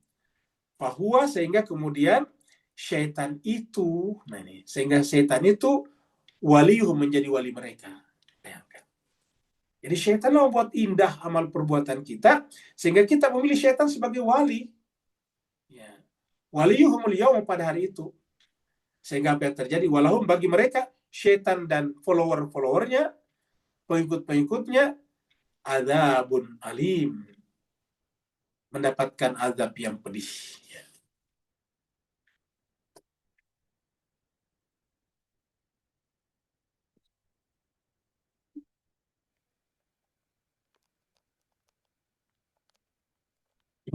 Fahuwa, sehingga kemudian syaitan itu, nah ini, sehingga syaitan itu waliyuhum, menjadi wali mereka. Jadi syaitan membuat indah amal perbuatan kita, sehingga kita memilih syaitan sebagai wali. Ya. Waliyuhumul yaum, pada hari itu. Sehingga apa yang terjadi? Walahum, bagi mereka, syaitan dan follower-followernya, pengikut-pengikutnya, azabun alim. Mendapatkan azab yang pedih. Ya.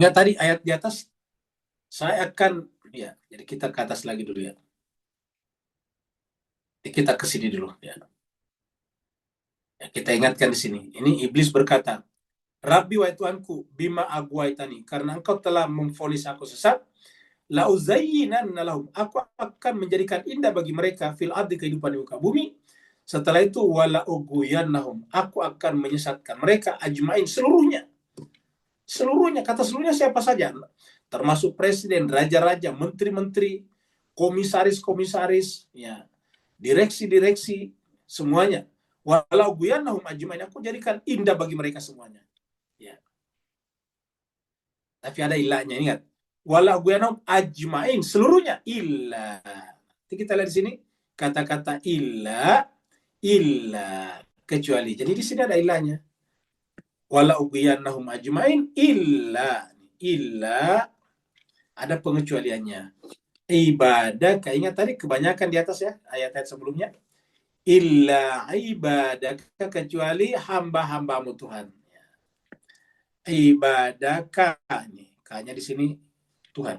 Ingat tadi ayat di atas, saya akan, ya, jadi kita ke atas lagi dulu ya. Kita ke sini dulu ya. Ya, kita ingatkan di sini. Ini iblis berkata, Rabbi wahai Tuhanku, bima agwaitani, karena engkau telah memvonis aku sesat, la uzayyinanna lahum, aku akan menjadikan indah bagi mereka fil ardi, kehidupan di muka bumi. Setelah itu wala uguyannahum, aku akan menyesatkan mereka ajmain, seluruhnya. Seluruhnya, kata seluruhnya siapa saja? Termasuk presiden, raja-raja, menteri-menteri, komisaris-komisaris, ya, direksi-direksi, semuanya. Walau guyannahum ajmain, aku jadikan indah bagi mereka semuanya. Ya. Tapi ada ilahnya, ingat. Walau guyannahum ajmain, seluruhnya, illa. Jadi kita lihat di sini kata-kata illa, kecuali. Jadi di sini ada ilahnya. Walau guyannahum ajmain illa, ada pengecualiannya. Ibadah, ingat tadi kebanyakan di atas ya, ayat-ayat sebelumnya. Illa ibadaka, kecuali hamba-hambamu Tuhan. Ibadaka, K-nya di sini Tuhan.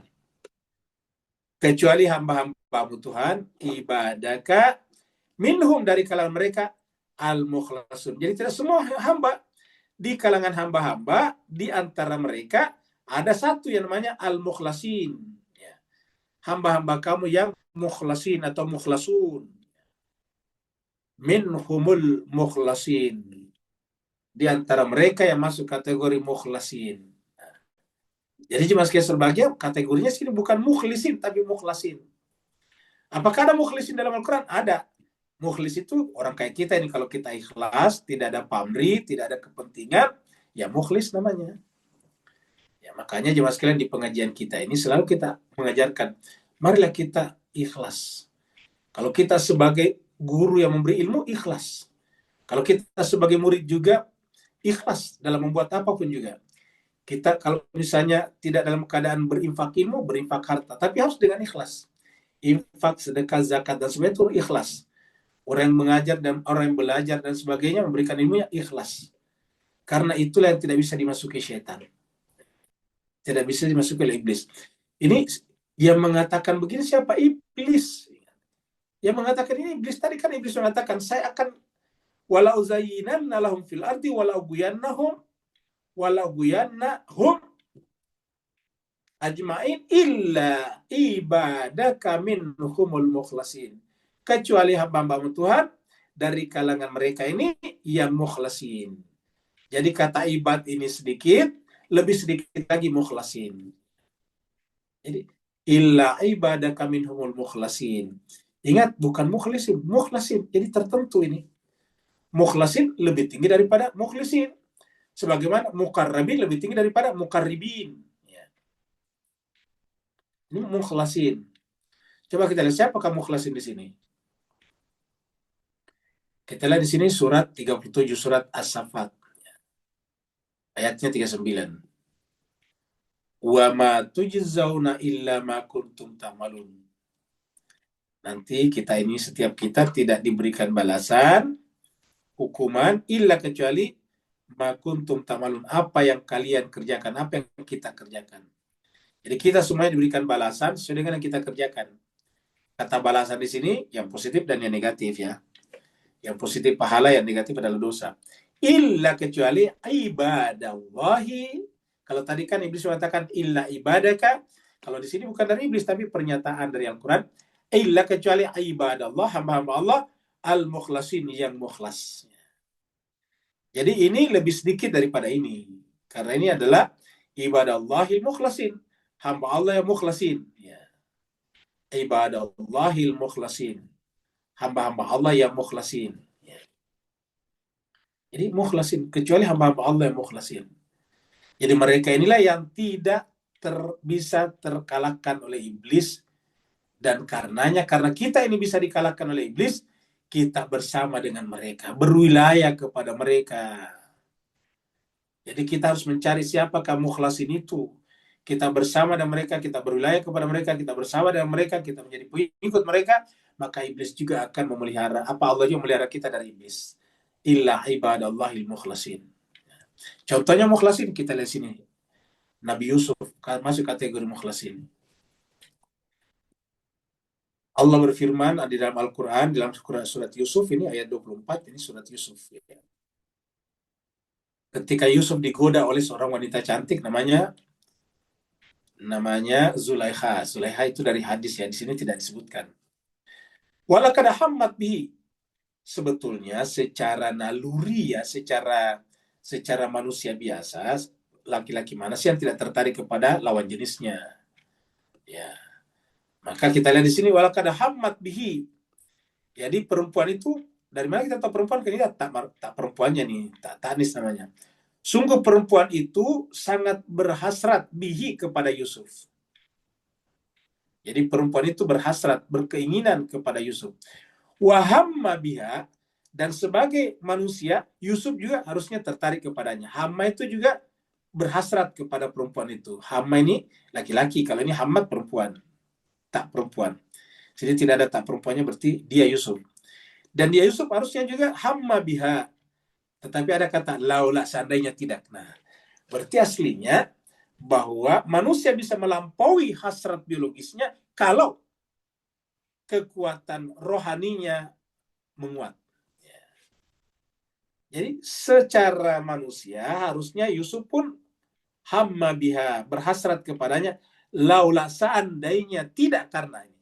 Kecuali hamba-hambamu Tuhan, ibadaka, minhum, dari kalangan mereka, al-mukhlasun. Jadi tidak semua hamba. Di kalangan hamba-hamba, di antara mereka, ada satu yang namanya al-mukhlasin. Ya. Hamba-hamba kamu yang mukhlasin atau mukhlasun. Minhumul mukhlasin. Di antara mereka yang masuk kategori mukhlasin. Jadi cuma sekian sebagian, kategorinya sini bukan mukhlisin, tapi mukhlasin. Apakah ada mukhlisin dalam Al-Quran? Ada. Mukhlis itu orang kayak kita ini, kalau kita ikhlas, tidak ada pamrih, tidak ada kepentingan, ya mukhlis namanya. Ya, makanya jemaah sekalian, di pengajian kita ini selalu kita mengajarkan, marilah kita ikhlas. Kalau kita sebagai guru yang memberi ilmu, ikhlas. Kalau kita sebagai murid juga ikhlas dalam membuat apapun juga. Kita kalau misalnya tidak dalam keadaan berinfak ilmu, berinfak harta, tapi harus dengan ikhlas. Infak, sedekah, zakat, dan sebagainya itu ikhlas. Orang yang mengajar dan orang yang belajar dan sebagainya memberikan ilmunya ikhlas. Karena itulah yang tidak bisa dimasuki syaitan. Tidak bisa dimasuki oleh iblis. Ini yang mengatakan begini siapa? Iblis. Yang mengatakan ini iblis. Tadi kan iblis mengatakan, saya akan walau zayyinanna lahum fil ardi walau guyannahum ajma'in illa ibadaka minhumul mukhlasin. Kecuali hamba-hamba Tuhan dari kalangan mereka ini yang mukhlasin. Jadi kata ibad ini sedikit, lebih sedikit lagi mukhlasin. Jadi illa ibadaka minhumul mukhlasin. Ingat, bukan mukhlasin, mukhlasin. Jadi tertentu ini. Mukhlasin lebih tinggi daripada mukhlisin. Sebagaimana mukarrabin lebih tinggi daripada mukarribin. Ya. Ini mukhlasin. Coba kita lihat siapakah mukhlasin di sini. Kita lihat di sini surat 37 surat As-Saffat. Ayatnya 39. Wa ma tujzauna illa ma kuntum ta'malun. Nanti setiap kita tidak diberikan balasan, hukuman, illa kecuali ma kuntum ta'malun, apa yang kalian kerjakan, apa yang kita kerjakan. Jadi kita semuanya diberikan balasan sesuai dengan yang kita kerjakan. Kata balasan di sini yang positif dan yang negatif ya. Yang positif pahala, yang negatif adalah dosa. Illa kecuali ibadallahi. Kalau tadi kan iblis mengatakan illa ibadaka. Kalau di sini bukan dari iblis tapi pernyataan dari Al-Quran. Illa kecuali ibadallah, hamba-hamba Allah al-mukhlasin, yang mukhlas. Jadi ini lebih sedikit daripada ini. Karena ini adalah ibadallahil mukhlasin. Hamba Allah yang mukhlasin. Ya. Ibadallahil mukhlasin. Hamba-hamba Allah yang mukhlasin. Ya. Jadi mukhlasin. Kecuali hamba-hamba Allah yang mukhlasin. Jadi mereka inilah yang tidak bisa terkalahkan oleh iblis. Dan karena kita ini bisa dikalahkan oleh iblis, kita bersama dengan mereka, berwilayah kepada mereka. Jadi kita harus mencari siapakah mukhlasin itu. Kita bersama dengan mereka, kita berwilayah kepada mereka, kita bersama dengan mereka, kita menjadi pengikut mereka, maka iblis juga akan memelihara. Apa Allah juga memelihara kita dari iblis? Illa ibadallahil mukhlasin. Contohnya mukhlasin, kita lihat sini. Nabi Yusuf masuk kategori mukhlasin. Allah berfirman di dalam Al-Quran, dalam surat Yusuf, ini ayat 24, ini surat Yusuf. Ketika Yusuf digoda oleh seorang wanita cantik, namanya Zulaikha. Zulaikha itu dari hadis ya, di sini tidak disebutkan. Walakad hammat bihi. Sebetulnya secara naluri ya, secara manusia biasa, laki-laki mana sih yang tidak tertarik kepada lawan jenisnya? Ya. Maka kita lihat di sini walakad hammat bihi. Jadi perempuan itu, dari mana kita tahu perempuan? Kan ini tak perempuannya nih, tak Tanis namanya. Sungguh perempuan itu sangat berhasrat bihi kepada Yusuf. Jadi perempuan itu berhasrat, berkeinginan kepada Yusuf. Wahamma biha, dan sebagai manusia Yusuf juga harusnya tertarik kepadanya. Hamma itu juga berhasrat kepada perempuan itu. Hamma ini laki-laki, kalau ini hammat perempuan. Tak perempuan. Jadi tidak ada tak perempuannya, berarti dia Yusuf. Dan dia Yusuf harusnya juga hamma biha. Tetapi ada kata laula, seandainya tidak. Nah, berarti aslinya bahwa manusia bisa melampaui hasrat biologisnya kalau kekuatan rohaninya menguat. Jadi secara manusia harusnya Yusuf pun hamma biha, berhasrat kepadanya. Laula, seandainya tidak karena ini.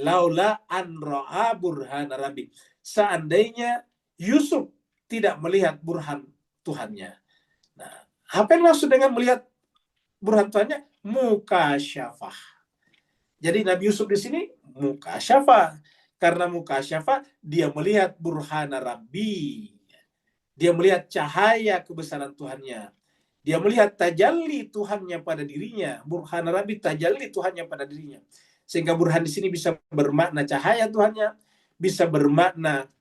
Laula an ra'a burhana rabbi. Seandainya Yusuf tidak melihat burhan Tuhannya. Nah, apa yang maksud dengan melihat burhan Tuhannya? Mukasyafah. Jadi Nabi Yusuf di sini mukasyafah. Karena mukasyafah, dia melihat burhana rabbi. Dia melihat cahaya kebesaran Tuhannya. Dia melihat tajalli Tuhannya pada dirinya. Burhan Rabbi, tajalli Tuhannya pada dirinya. Sehingga burhan di sini bisa bermakna cahaya Tuhannya, bisa bermakna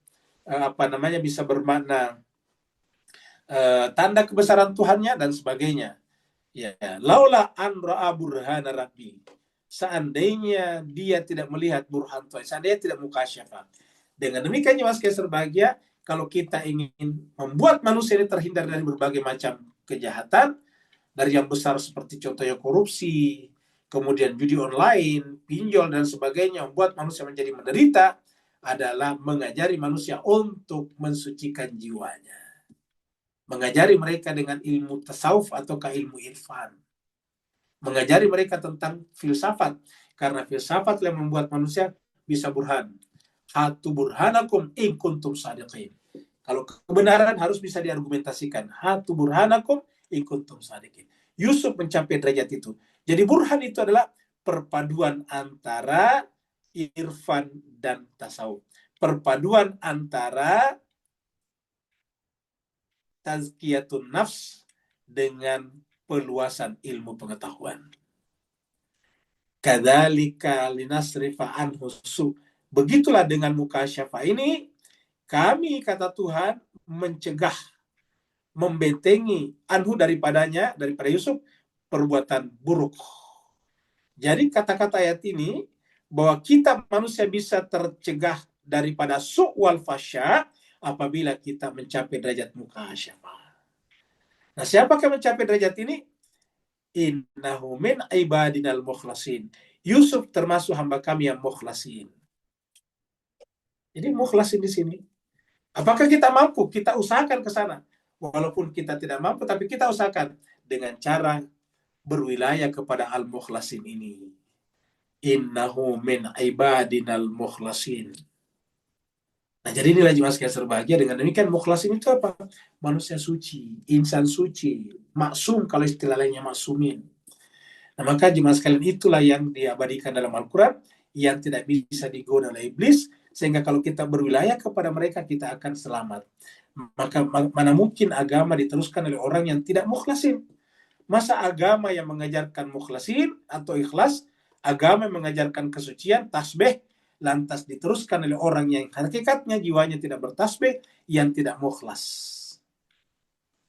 bisa bermakna tanda kebesaran Tuhannya dan sebagainya. Ya, laula an ra'a burhana rabbi. Seandainya dia tidak melihat burhan Tuhan, seandainya tidak mukasyafah. Dengan demikian Mas Keser bahagia, kalau kita ingin membuat manusia ini terhindar dari berbagai macam kejahatan, dari yang besar seperti contohnya korupsi, kemudian judi online, pinjol dan sebagainya, membuat manusia menjadi menderita, adalah mengajari manusia untuk mensucikan jiwanya. Mengajari mereka dengan ilmu tasawuf ataukah ilmu irfan. Mengajari mereka tentang filsafat. Karena filsafat yang membuat manusia bisa burhan. Hatu burhanakum in kuntum sadiqin. Kalau kebenaran harus bisa diargumentasikan. Hatu burhanakum in kuntum sadiqin. Yusuf mencapai derajat itu. Jadi burhan itu adalah perpaduan antara irfan dan tasawuf. Perpaduan antara tazkiyatun nafs dengan peluasan ilmu pengetahuan. Kadzalika linasrifa anhu su. Begitulah dengan mukasyafah ini, kami kata Tuhan mencegah, membentengi anhu daripada Yusuf perbuatan buruk. Jadi kata-kata ayat ini bahwa kita manusia bisa tercegah daripada su' wal fasya apabila kita mencapai derajat mukasyafah. Nah, siapakah mencapai derajat ini? Innahu min ibadinal mukhlasin. Yusuf termasuk hamba kami yang mukhlasin. Jadi mukhlasin di sini. Apakah kita mampu? Kita usahakan ke sana. Walaupun kita tidak mampu, tapi kita usahakan dengan cara berwilayah kepada al-mukhlasin ini. Innahu min ibadinal mukhlasin. Nah, jadi inilah jemaah sekalian berbahagia. Dengan demikian mukhlasin itu apa? Manusia suci, insan suci, maksum kalau istilah lainnya maksumin. Nah, maka jemaah sekalian itulah yang diabadikan dalam Al-Quran, yang tidak bisa digoda oleh iblis, sehingga kalau kita berwilayah kepada mereka, kita akan selamat. Maka mana mungkin agama diteruskan oleh orang yang tidak mukhlasin? Masa agama yang mengajarkan mukhlasin atau ikhlas, agama yang mengajarkan kesucian, tasbih, lantas diteruskan oleh orang yang hakikatnya jiwanya tidak bertasbih, yang tidak mukhlas.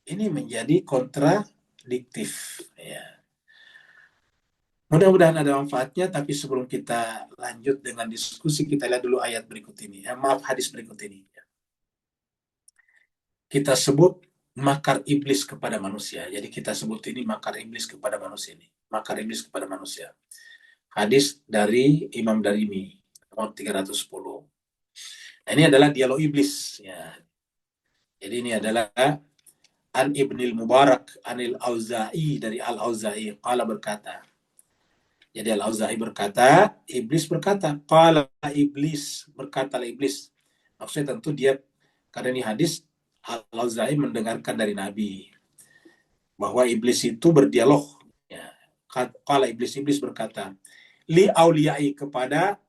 Ini menjadi kontradiktif. Ya. Mudah-mudahan ada manfaatnya, tapi sebelum kita lanjut dengan diskusi, kita lihat dulu ayat berikut ini. Hadis berikut ini. Kita sebut makar iblis kepada manusia. Jadi kita sebut ini makar iblis kepada manusia ini. Makar iblis kepada manusia. Hadis dari Imam Darimi, nomor 310. Nah, ini adalah dialog iblis. Ya. Jadi ini adalah An Ibnil Mubarak, Anil Auza'i, dari Al-Auza'i. Qala berkata. Jadi Al-Auza'i berkata, iblis berkata. Qala iblis, berkatalah iblis. Maksudnya tentu dia, karena ini hadis, Al-Auza'i mendengarkan dari Nabi. Bahwa iblis itu berdialog. Ya. Qala iblis berkata. Li auliyai, kepada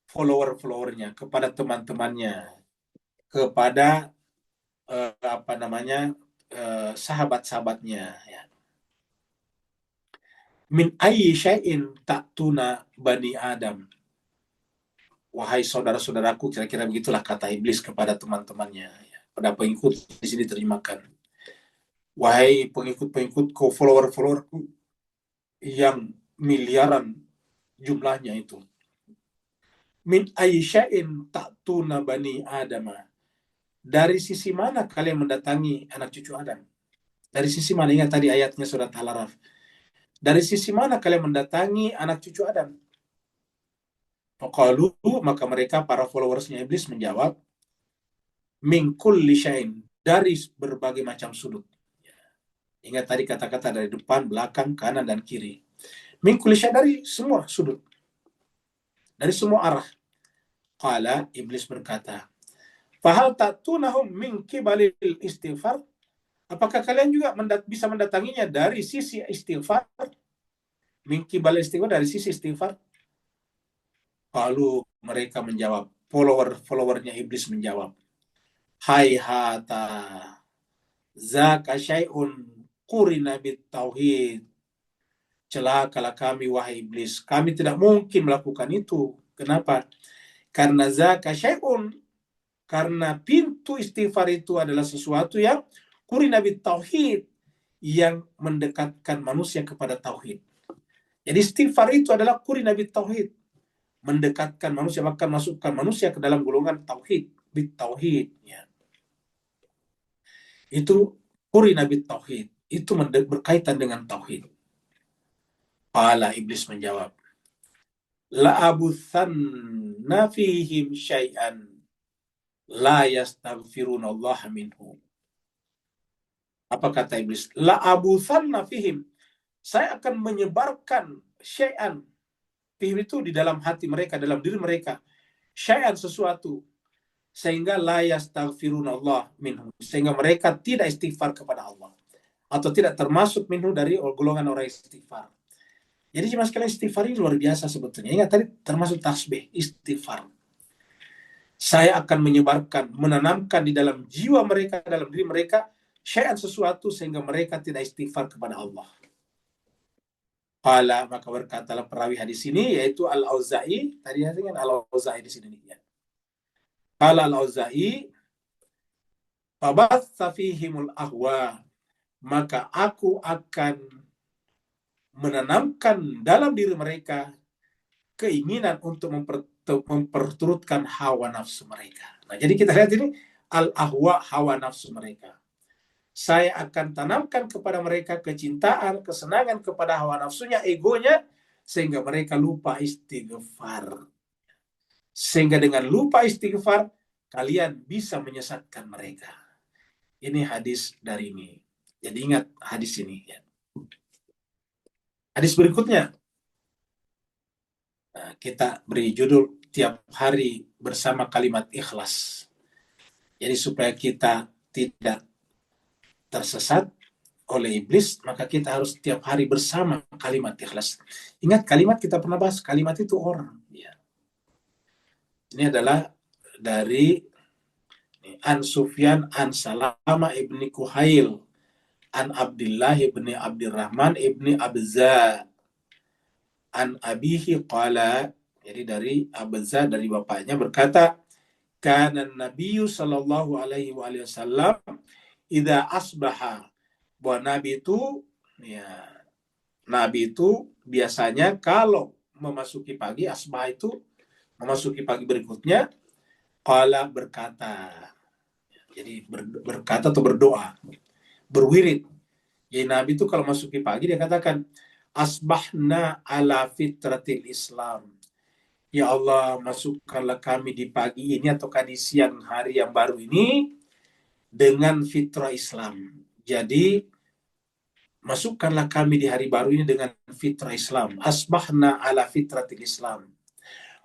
follower-followernya, kepada teman-temannya, kepada sahabat-sahabatnya. Ya. Min ayyi syai'in ta'tuna bani Adam. Wahai saudara-saudaraku, kira-kira begitulah kata iblis kepada teman-temannya. Ya. Pada pengikut di sini terjemahkan. Wahai pengikut-pengikutku, follower-followerku yang miliaran jumlahnya itu. Min ayyi syai'in ta'tuna bani Adam. Dari sisi mana kalian mendatangi anak cucu Adam? Dari sisi mana? Ingat tadi ayatnya surat Al-Araf. Dari sisi mana kalian mendatangi anak cucu Adam? Faqalu, maka mereka para followersnya iblis menjawab, min kulli syai'in, dari berbagai macam sudut. Ingat tadi kata-kata dari depan, belakang, kanan, dan kiri. Min kulli syai'in, dari semua sudut. Dari semua arah. Qala, iblis berkata, fahal ta'tunahum min kibalil istighfar? Apakah kalian juga bisa mendatanginya dari sisi istighfar? Min kibalil istighfar, dari sisi istighfar? Lalu mereka menjawab, followernya iblis menjawab, hai hata zaka syai'un qurina bit tauhid. Celakalah kami wahai iblis, kami tidak mungkin melakukan itu. Kenapa? Karena zaka syai'un, Karena pintu istighfar itu adalah sesuatu yang qurina bit tauhid, yang mendekatkan manusia kepada tauhid. Jadi istighfar itu adalah qurina bit tauhid, mendekatkan manusia, bahkan masukkan manusia ke dalam golongan tauhid, bit tauhid ya. Itu qurina bit tauhid, itu berkaitan dengan tauhid. Qala, iblis menjawab, la abuthanna fihim syai'an la yastaghfiruna Allah minhu. Apa kata iblis? La abuthanna fihim, saya akan menyebarkan syai'an, fihim itu di dalam hati mereka, dalam diri mereka, syai'an sesuatu, sehingga la yastaghfiruna Allah minhu, sehingga mereka tidak istighfar kepada Allah, atau tidak termasuk minhu dari golongan orang istighfar. Jadi cuma sekali istighfar ini luar biasa sebetulnya. Ingat tadi termasuk tasbih, istighfar. Saya akan menyebarkan, menanamkan di dalam jiwa mereka, dalam diri mereka, syai'an sesuatu sehingga mereka tidak istighfar kepada Allah. Qala, maka berkatalah perawi hadis ini, yaitu Al-Auza'i. Tadi dengan Al-Auza'i di sini ya. Qala Al-Auza'i, fabatha fihimul ahwa, maka aku akan menanamkan dalam diri mereka keinginan untuk memperturutkan hawa nafsu mereka. Nah, jadi kita lihat ini al-ahwa, hawa nafsu mereka. Saya akan tanamkan kepada mereka kecintaan, kesenangan kepada hawa nafsunya, egonya, sehingga mereka lupa istighfar. Sehingga dengan lupa istighfar, kalian bisa menyesatkan mereka. Ini hadis dari ini. Jadi ingat hadis ini ya. Hadis berikutnya, kita beri judul tiap hari bersama kalimat ikhlas. Jadi supaya kita tidak tersesat oleh iblis, maka kita harus tiap hari bersama kalimat ikhlas. Ingat kalimat kita pernah bahas, kalimat itu orang. Ya. Ini adalah dari An Sufyan An Salama ibni Kuhail An Abdullah ibni Abdurrahman ibni Abza An abihi qala, jadi dari Abza, dari bapaknya berkata, kana Nabiyyu sallallahu alaihi wasallam idza asbaha, bahwa Nabi itu biasanya kalau memasuki pagi, asbah itu memasuki pagi berikutnya, qala, berkata. Jadi berkata atau berdoa, berwirid. Jadi Nabi itu kalau masuki pagi dia katakan, asbahna ala fitratil Islam. Ya Allah, masukkanlah kami di pagi ini atau di siang hari yang baru ini dengan fitrah Islam. Jadi masukkanlah kami di hari baru ini dengan fitrah Islam. Asbahna ala fitratil Islam.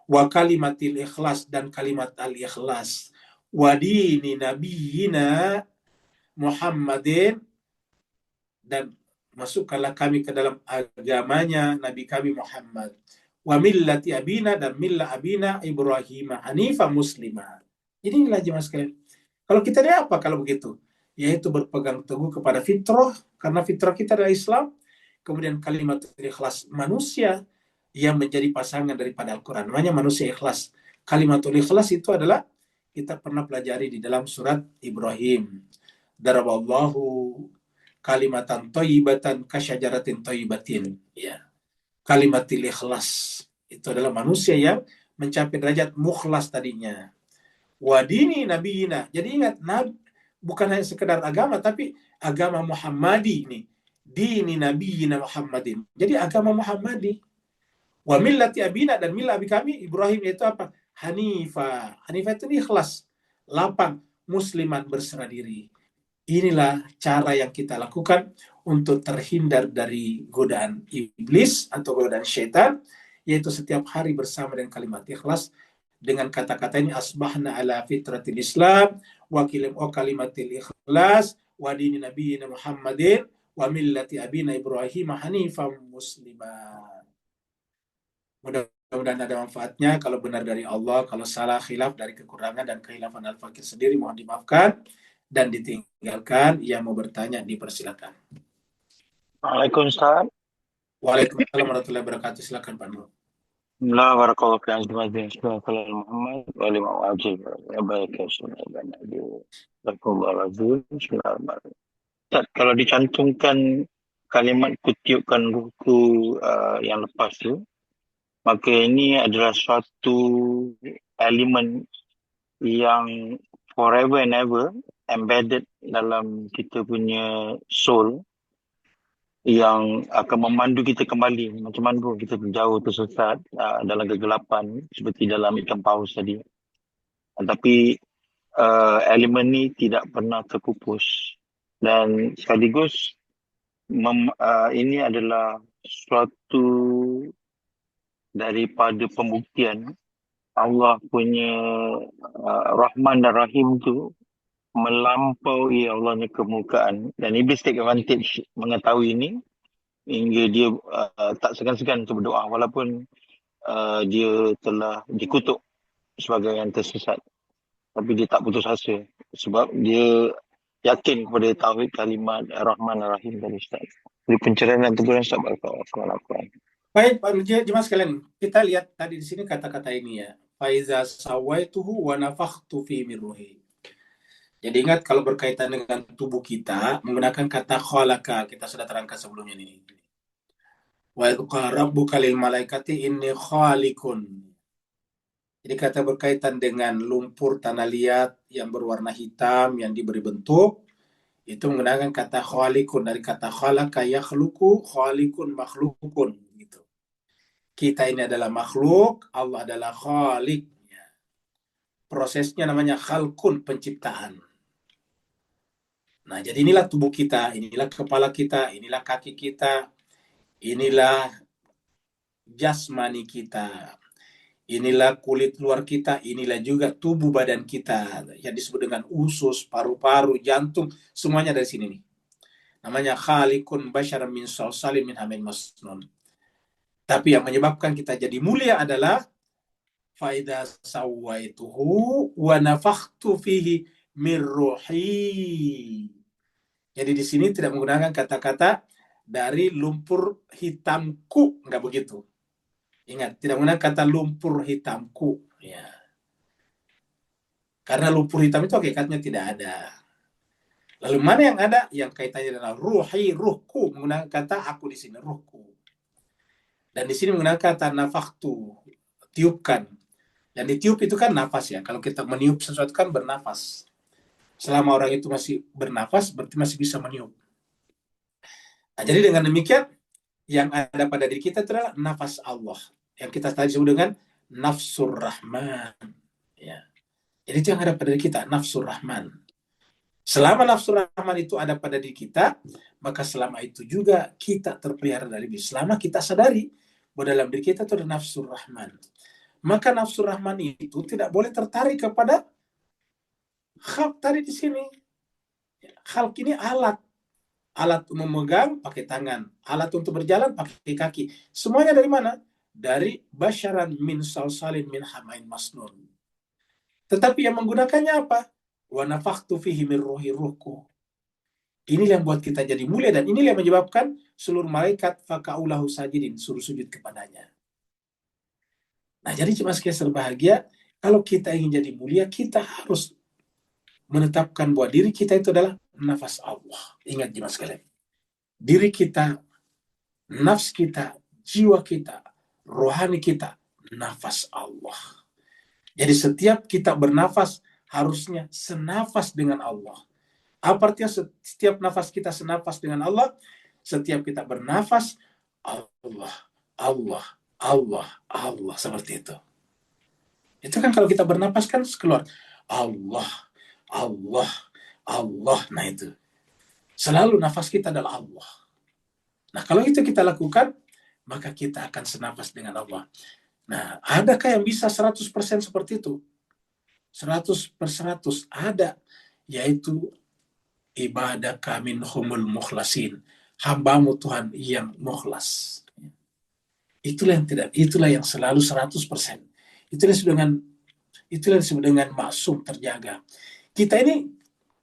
Wa kalimatil ikhlas, dan kalimat al-ikhlas. Wa dini nabiyina Muhammadin, dan masukkanlah kami ke dalam agamanya Nabi kami Muhammad. Wa millati abina, dan millah abina Ibrahim hanifa muslimah. Jadi inilah jemaah sekalian. Kalau kita ini apa kalau begitu? Yaitu berpegang teguh kepada fitrah, karena fitrah kita adalah Islam. Kemudian kalimat ikhlas, manusia yang menjadi pasangan daripada Al-Quran. Namanya manusia ikhlas. Kalimatul ikhlas itu adalah, kita pernah pelajari di dalam surat Ibrahim. Daraballahu kalimatan thayyibatan kasyajaratin thayyibatin. Ya. Kalimatil ikhlas itu adalah manusia yang mencapai derajat mukhlas tadinya. Wadini nabiyina. Jadi ingat, bukan hanya sekedar agama, tapi agama Muhammadi ini. Dini nabiyina Muhammadin. Jadi agama Muhammadi. Wa millati abina, dan millah abi kami Ibrahim, yaitu apa? Hanifah. Hanifah itu ikhlas, lapang, musliman, berserah diri. Inilah cara yang kita lakukan untuk terhindar dari godaan iblis atau godaan syaitan, yaitu setiap hari bersama dengan kalimat ikhlas, dengan kata-kata ini, asbahna ala fitratil Islam wa kalimatil ikhlas wa dini nabiyina Muhammadin wa millati abina Ibrahim hanifan muslimah. Mudah-mudahan ada manfaatnya. Kalau benar dari Allah, kalau salah khilaf dari kekurangan dan kehilafan al-fakir sendiri, mohon dimaafkan dan ditinggalkan. Yang mau bertanya dipersilakan. Waalaikumsalam. Waalaikumsalam warahmatullahi wabarakatuh. Silakan Pak Nur. Bismillah, barakallahu fi azwajin, sallallahu Muhammad, wa ali ma'ajib, wa barakatuh, sallallahu alaihi wasallam. Ustaz, kalau dicantumkan kalimat kutiupkan buku yang lepas tu, maka ini adalah suatu elemen yang forever and ever embedded dalam kita punya soul, yang akan memandu kita kembali macam mana pun kita jauh tersesat dalam kegelapan seperti dalam ikan paus tadi. Tapi elemen ni tidak pernah terpupus, dan sekaligus ini adalah suatu daripada pembuktian Allah punya Rahman dan Rahim tu melampaui Allahnya kemukaan, dan iblis take advantage mengetahui ini hingga dia tak segan-segan untuk berdoa walaupun dia telah dikutuk sebagai yang tersesat, tapi dia tak putus asa sebab dia yakin kepada tauhid kalimat Rahman dan Rahim dari Ustaz. Jadi pencerahan dan teguran Ustaz barakallahu. Baik, Pak jemaah sekalian, kita lihat tadi di sini kata-kata ini ya. Faiza sawaituhu wa nafakhtu fi min ruhi. Jadi ingat kalau berkaitan dengan tubuh kita menggunakan kata khalaqa, kita sudah terangkan sebelumnya ini. Wa idh qala rabbuka lil malaikati inni khaliqun. Jadi kata berkaitan dengan lumpur tanah liat yang berwarna hitam yang diberi bentuk, itu menggunakan kata khaliqun, dari kata khalaqa yakhluqu, khaliqun makhlukun gitu. Kita ini adalah makhluk, Allah adalah khaliq. Prosesnya namanya khalqun, penciptaan. Nah, jadi inilah tubuh kita, inilah kepala kita, inilah kaki kita, inilah jasmani kita, inilah kulit luar kita, inilah juga tubuh badan kita yang disebut dengan usus, paru-paru, jantung, semuanya dari sini nih. Namanya khaliqun basyaran min salsalin min hamim masnun. Tapi yang menyebabkan kita jadi mulia adalah faida sawaituhu wa nafakhtu fihi min ruhi. Jadi di sini tidak menggunakan kata-kata dari lumpur hitamku, enggak begitu. Ingat, tidak menggunakan kata lumpur hitamku, ya. Karena lumpur hitam itu hakikatnya tidak ada. Lalu mana yang ada? Yang kaitannya adalah ruhi, ruhku, menggunakan kata aku di sini, ruhku. Dan di sini menggunakan kata nafakhtu, tiupkan. Dan ditiup itu kan nafas ya. Kalau kita meniup sesuatu kan bernafas. Selama orang itu masih bernafas, berarti masih bisa meniup. Nah, jadi dengan demikian, yang ada pada diri kita itu adalah nafas Allah. Yang kita tadi sebut dengan nafsur rahman. Ya. Jadi itu yang ada pada diri kita, nafsur rahman. Selama nafsur rahman itu ada pada diri kita, maka selama itu juga kita terpelihara dari iblis. Selama kita sadari bahwa dalam diri kita itu ada nafsur rahman. Maka nafsur rahman itu tidak boleh tertarik kepada khalq tadi di sini. Khalq ini alat memegang pakai tangan, alat untuk berjalan pakai kaki. Semuanya dari mana? Dari basyaran min salsalin min hamain masnun. Tetapi yang menggunakannya apa? Wa nafakhtu fihi min ruhi ruhku. Inilah yang buat kita jadi mulia, dan inilah yang menyebabkan seluruh malaikat fakaulahu sajidin, suruh sujud kepadanya. Nah, jadi jemaah sekalian berbahagia, kalau kita ingin jadi mulia, kita harus menetapkan bahwa diri kita itu adalah nafas Allah. Ingat jemaah sekalian, diri kita, nafs kita, jiwa kita, rohani kita, nafas Allah. Jadi setiap kita bernafas harusnya senafas dengan Allah. Apa artinya setiap nafas kita senafas dengan Allah? Setiap kita bernafas, Allah, Allah, Allah, Allah, seperti itu. Itu kan kalau kita bernafas kan keluar Allah, Allah, Allah. Nah itu. Selalu nafas kita adalah Allah. Nah kalau itu kita lakukan, maka kita akan senafas dengan Allah. Nah adakah yang bisa 100% seperti itu? 100/100 ada, yaitu ibadah kami humul mukhlasin, hambamu Tuhan yang mukhlas. Itulah yang selalu 100%. Itulah yang disebut dengan maksum, terjaga. Kita ini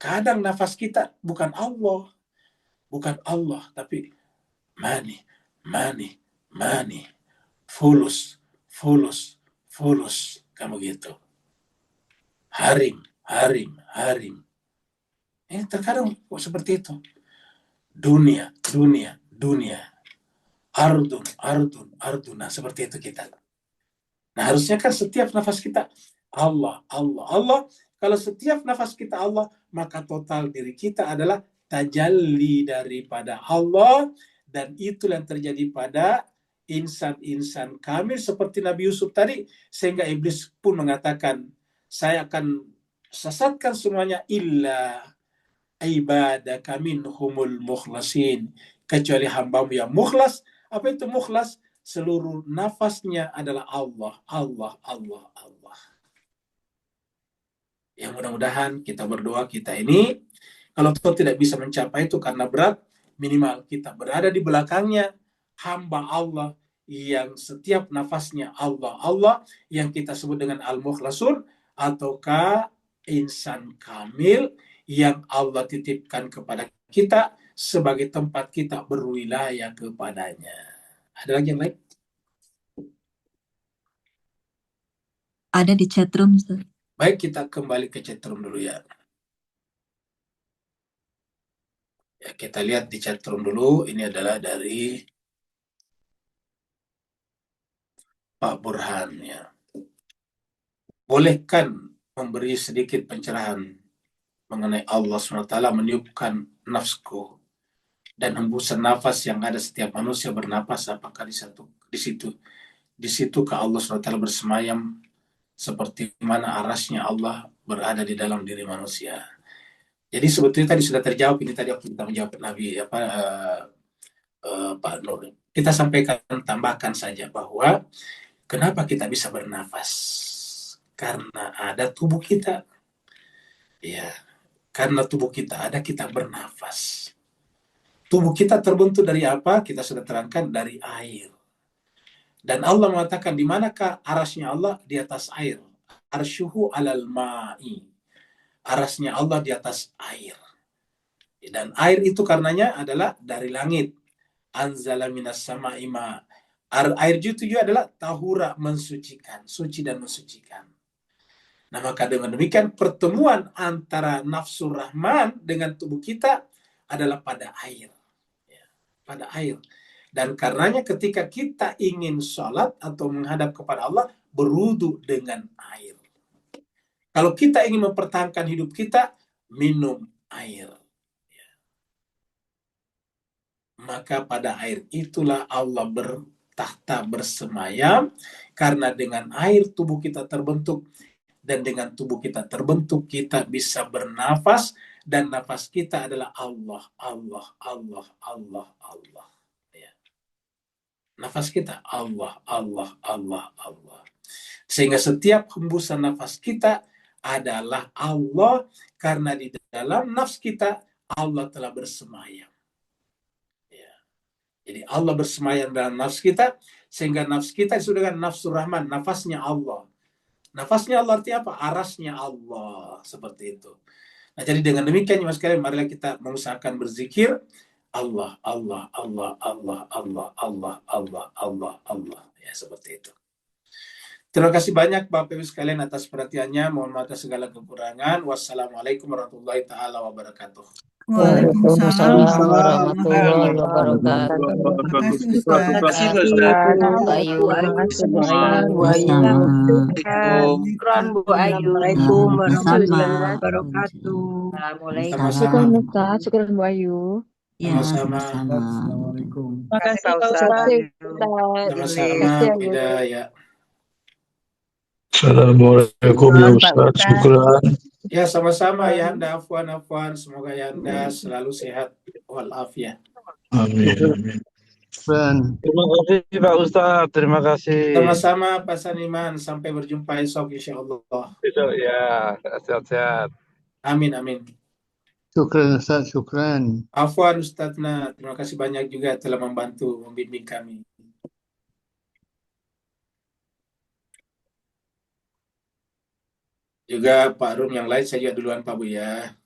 kadang nafas kita bukan Allah, tapi mani, fulus, fulus, kamu gitu. Harim. Terkadang kok seperti itu. Dunia. Ardun. Nah, seperti itu kita. Nah, harusnya kan setiap nafas kita Allah. Kalau setiap nafas kita Allah, maka total diri kita adalah tajalli daripada Allah, dan itulah yang terjadi pada insan-insan kamil seperti Nabi Yusuf tadi, sehingga iblis pun mengatakan, saya akan sesatkan semuanya illa ibadaka minhumul mukhlasin, kecuali hambamu yang mukhlas. Apa itu mukhlas? Seluruh nafasnya adalah Allah. Yang mudah-mudahan kita berdoa, kita ini kalau tidak bisa mencapai itu karena berat, minimal kita berada di belakangnya hamba Allah yang setiap nafasnya Allah, yang kita sebut dengan al-mukhlasun, ataukah insan kamil yang Allah titipkan kepada kita sebagai tempat kita berwilayah kepadanya. Ada lagi yang lain? Ada di chatroom, Ustaz. Baik, kita kembali ke chatroom dulu ya. Ya, kita lihat di chatroom dulu. Ini adalah dari Pak Burhan ya. Bolehkan memberi sedikit pencerahan mengenai Allah SWT meniupkan nafsku dan hembusan nafas yang ada setiap manusia bernapas, apakah di situ ke Allah SWT bersemayam seperti mana arasnya Allah berada di dalam diri manusia. Jadi sebetulnya tadi sudah terjawab, ini tadi aku kita menjawab Nabi Pak Nur. Kita sampaikan, tambahkan saja bahwa kenapa kita bisa bernafas? Karena ada tubuh kita. Ya, karena tubuh kita ada, kita bernafas. Tubuh kita terbentuk dari apa? Kita sudah terangkan, dari air. Dan Allah mengatakan, di manakah arasnya Allah? Di atas air. Arsyuhu alal ma'i. Arasnya Allah di atas air. Dan air itu karenanya adalah dari langit. Anzala minas sama'i ma. Air itu juga adalah tahura, mensucikan, suci dan mensucikan. Nah, maka dengan demikian pertemuan antara nafsu rahman dengan tubuh kita adalah pada air. Ya, pada air. Dan karenanya ketika kita ingin sholat atau menghadap kepada Allah, berwudu dengan air. Kalau kita ingin mempertahankan hidup kita, minum air. Ya. Maka pada air itulah Allah bertahta, bersemayam, karena dengan air tubuh kita terbentuk. Dan dengan tubuh kita terbentuk, kita bisa bernafas, dan nafas kita adalah Allah. Ya. Nafas kita Allah. Sehingga setiap hembusan nafas kita adalah Allah, karena di dalam nafs kita Allah telah bersemayam. Ya. Jadi Allah bersemayam dalam nafs kita, sehingga nafs kita disebut dengan nafsu rahman, nafasnya Allah. Nafasnya Allah artinya apa? Arasnya Allah, seperti itu. Nah, jadi dengan demikian, mas sekalian, marilah kita mengusahakan berzikir Allah. Ya, seperti itu. Terima kasih banyak Bapak Ibu sekalian atas perhatiannya. Mohon maaf atas segala kekurangan. Wassalamualaikum warahmatullahi taala wabarakatuh. Waalaikumsalam warahmatullahi wabarakatuh. Terima kasih, Terima kasih, Ustaz. Ustaz. Bayu. Syukran Bu Ayu. Assalamualaikum warahmatullahi wabarakatuh. Assalamualaikum. Sama-sama. Ustaz. Syukran Bu Ayu. Ya, Sama-sama. sama-sama. Assalamualaikum. Terima kasih Pak Terima Ustaz. kasih, Ustaz. Sama-sama. Tidak ya. Assalamualaikum ya Ustaz, syukran. Ya, sama-sama ya Anda, afwan. Semoga ya Anda selalu sehat walafiat. Amin. Terima kasih Pak Ustaz, terima kasih. Sama-sama Pak Saniman, sampai berjumpa esok insyaallah. Besok ya, sehat-sehat. Amin. Syukran Ustaz, syukran. Afwan Ustazna, terima kasih banyak juga telah membantu membimbing kami. Juga Pak Rum yang lain saya juga duluan Pak Bu ya.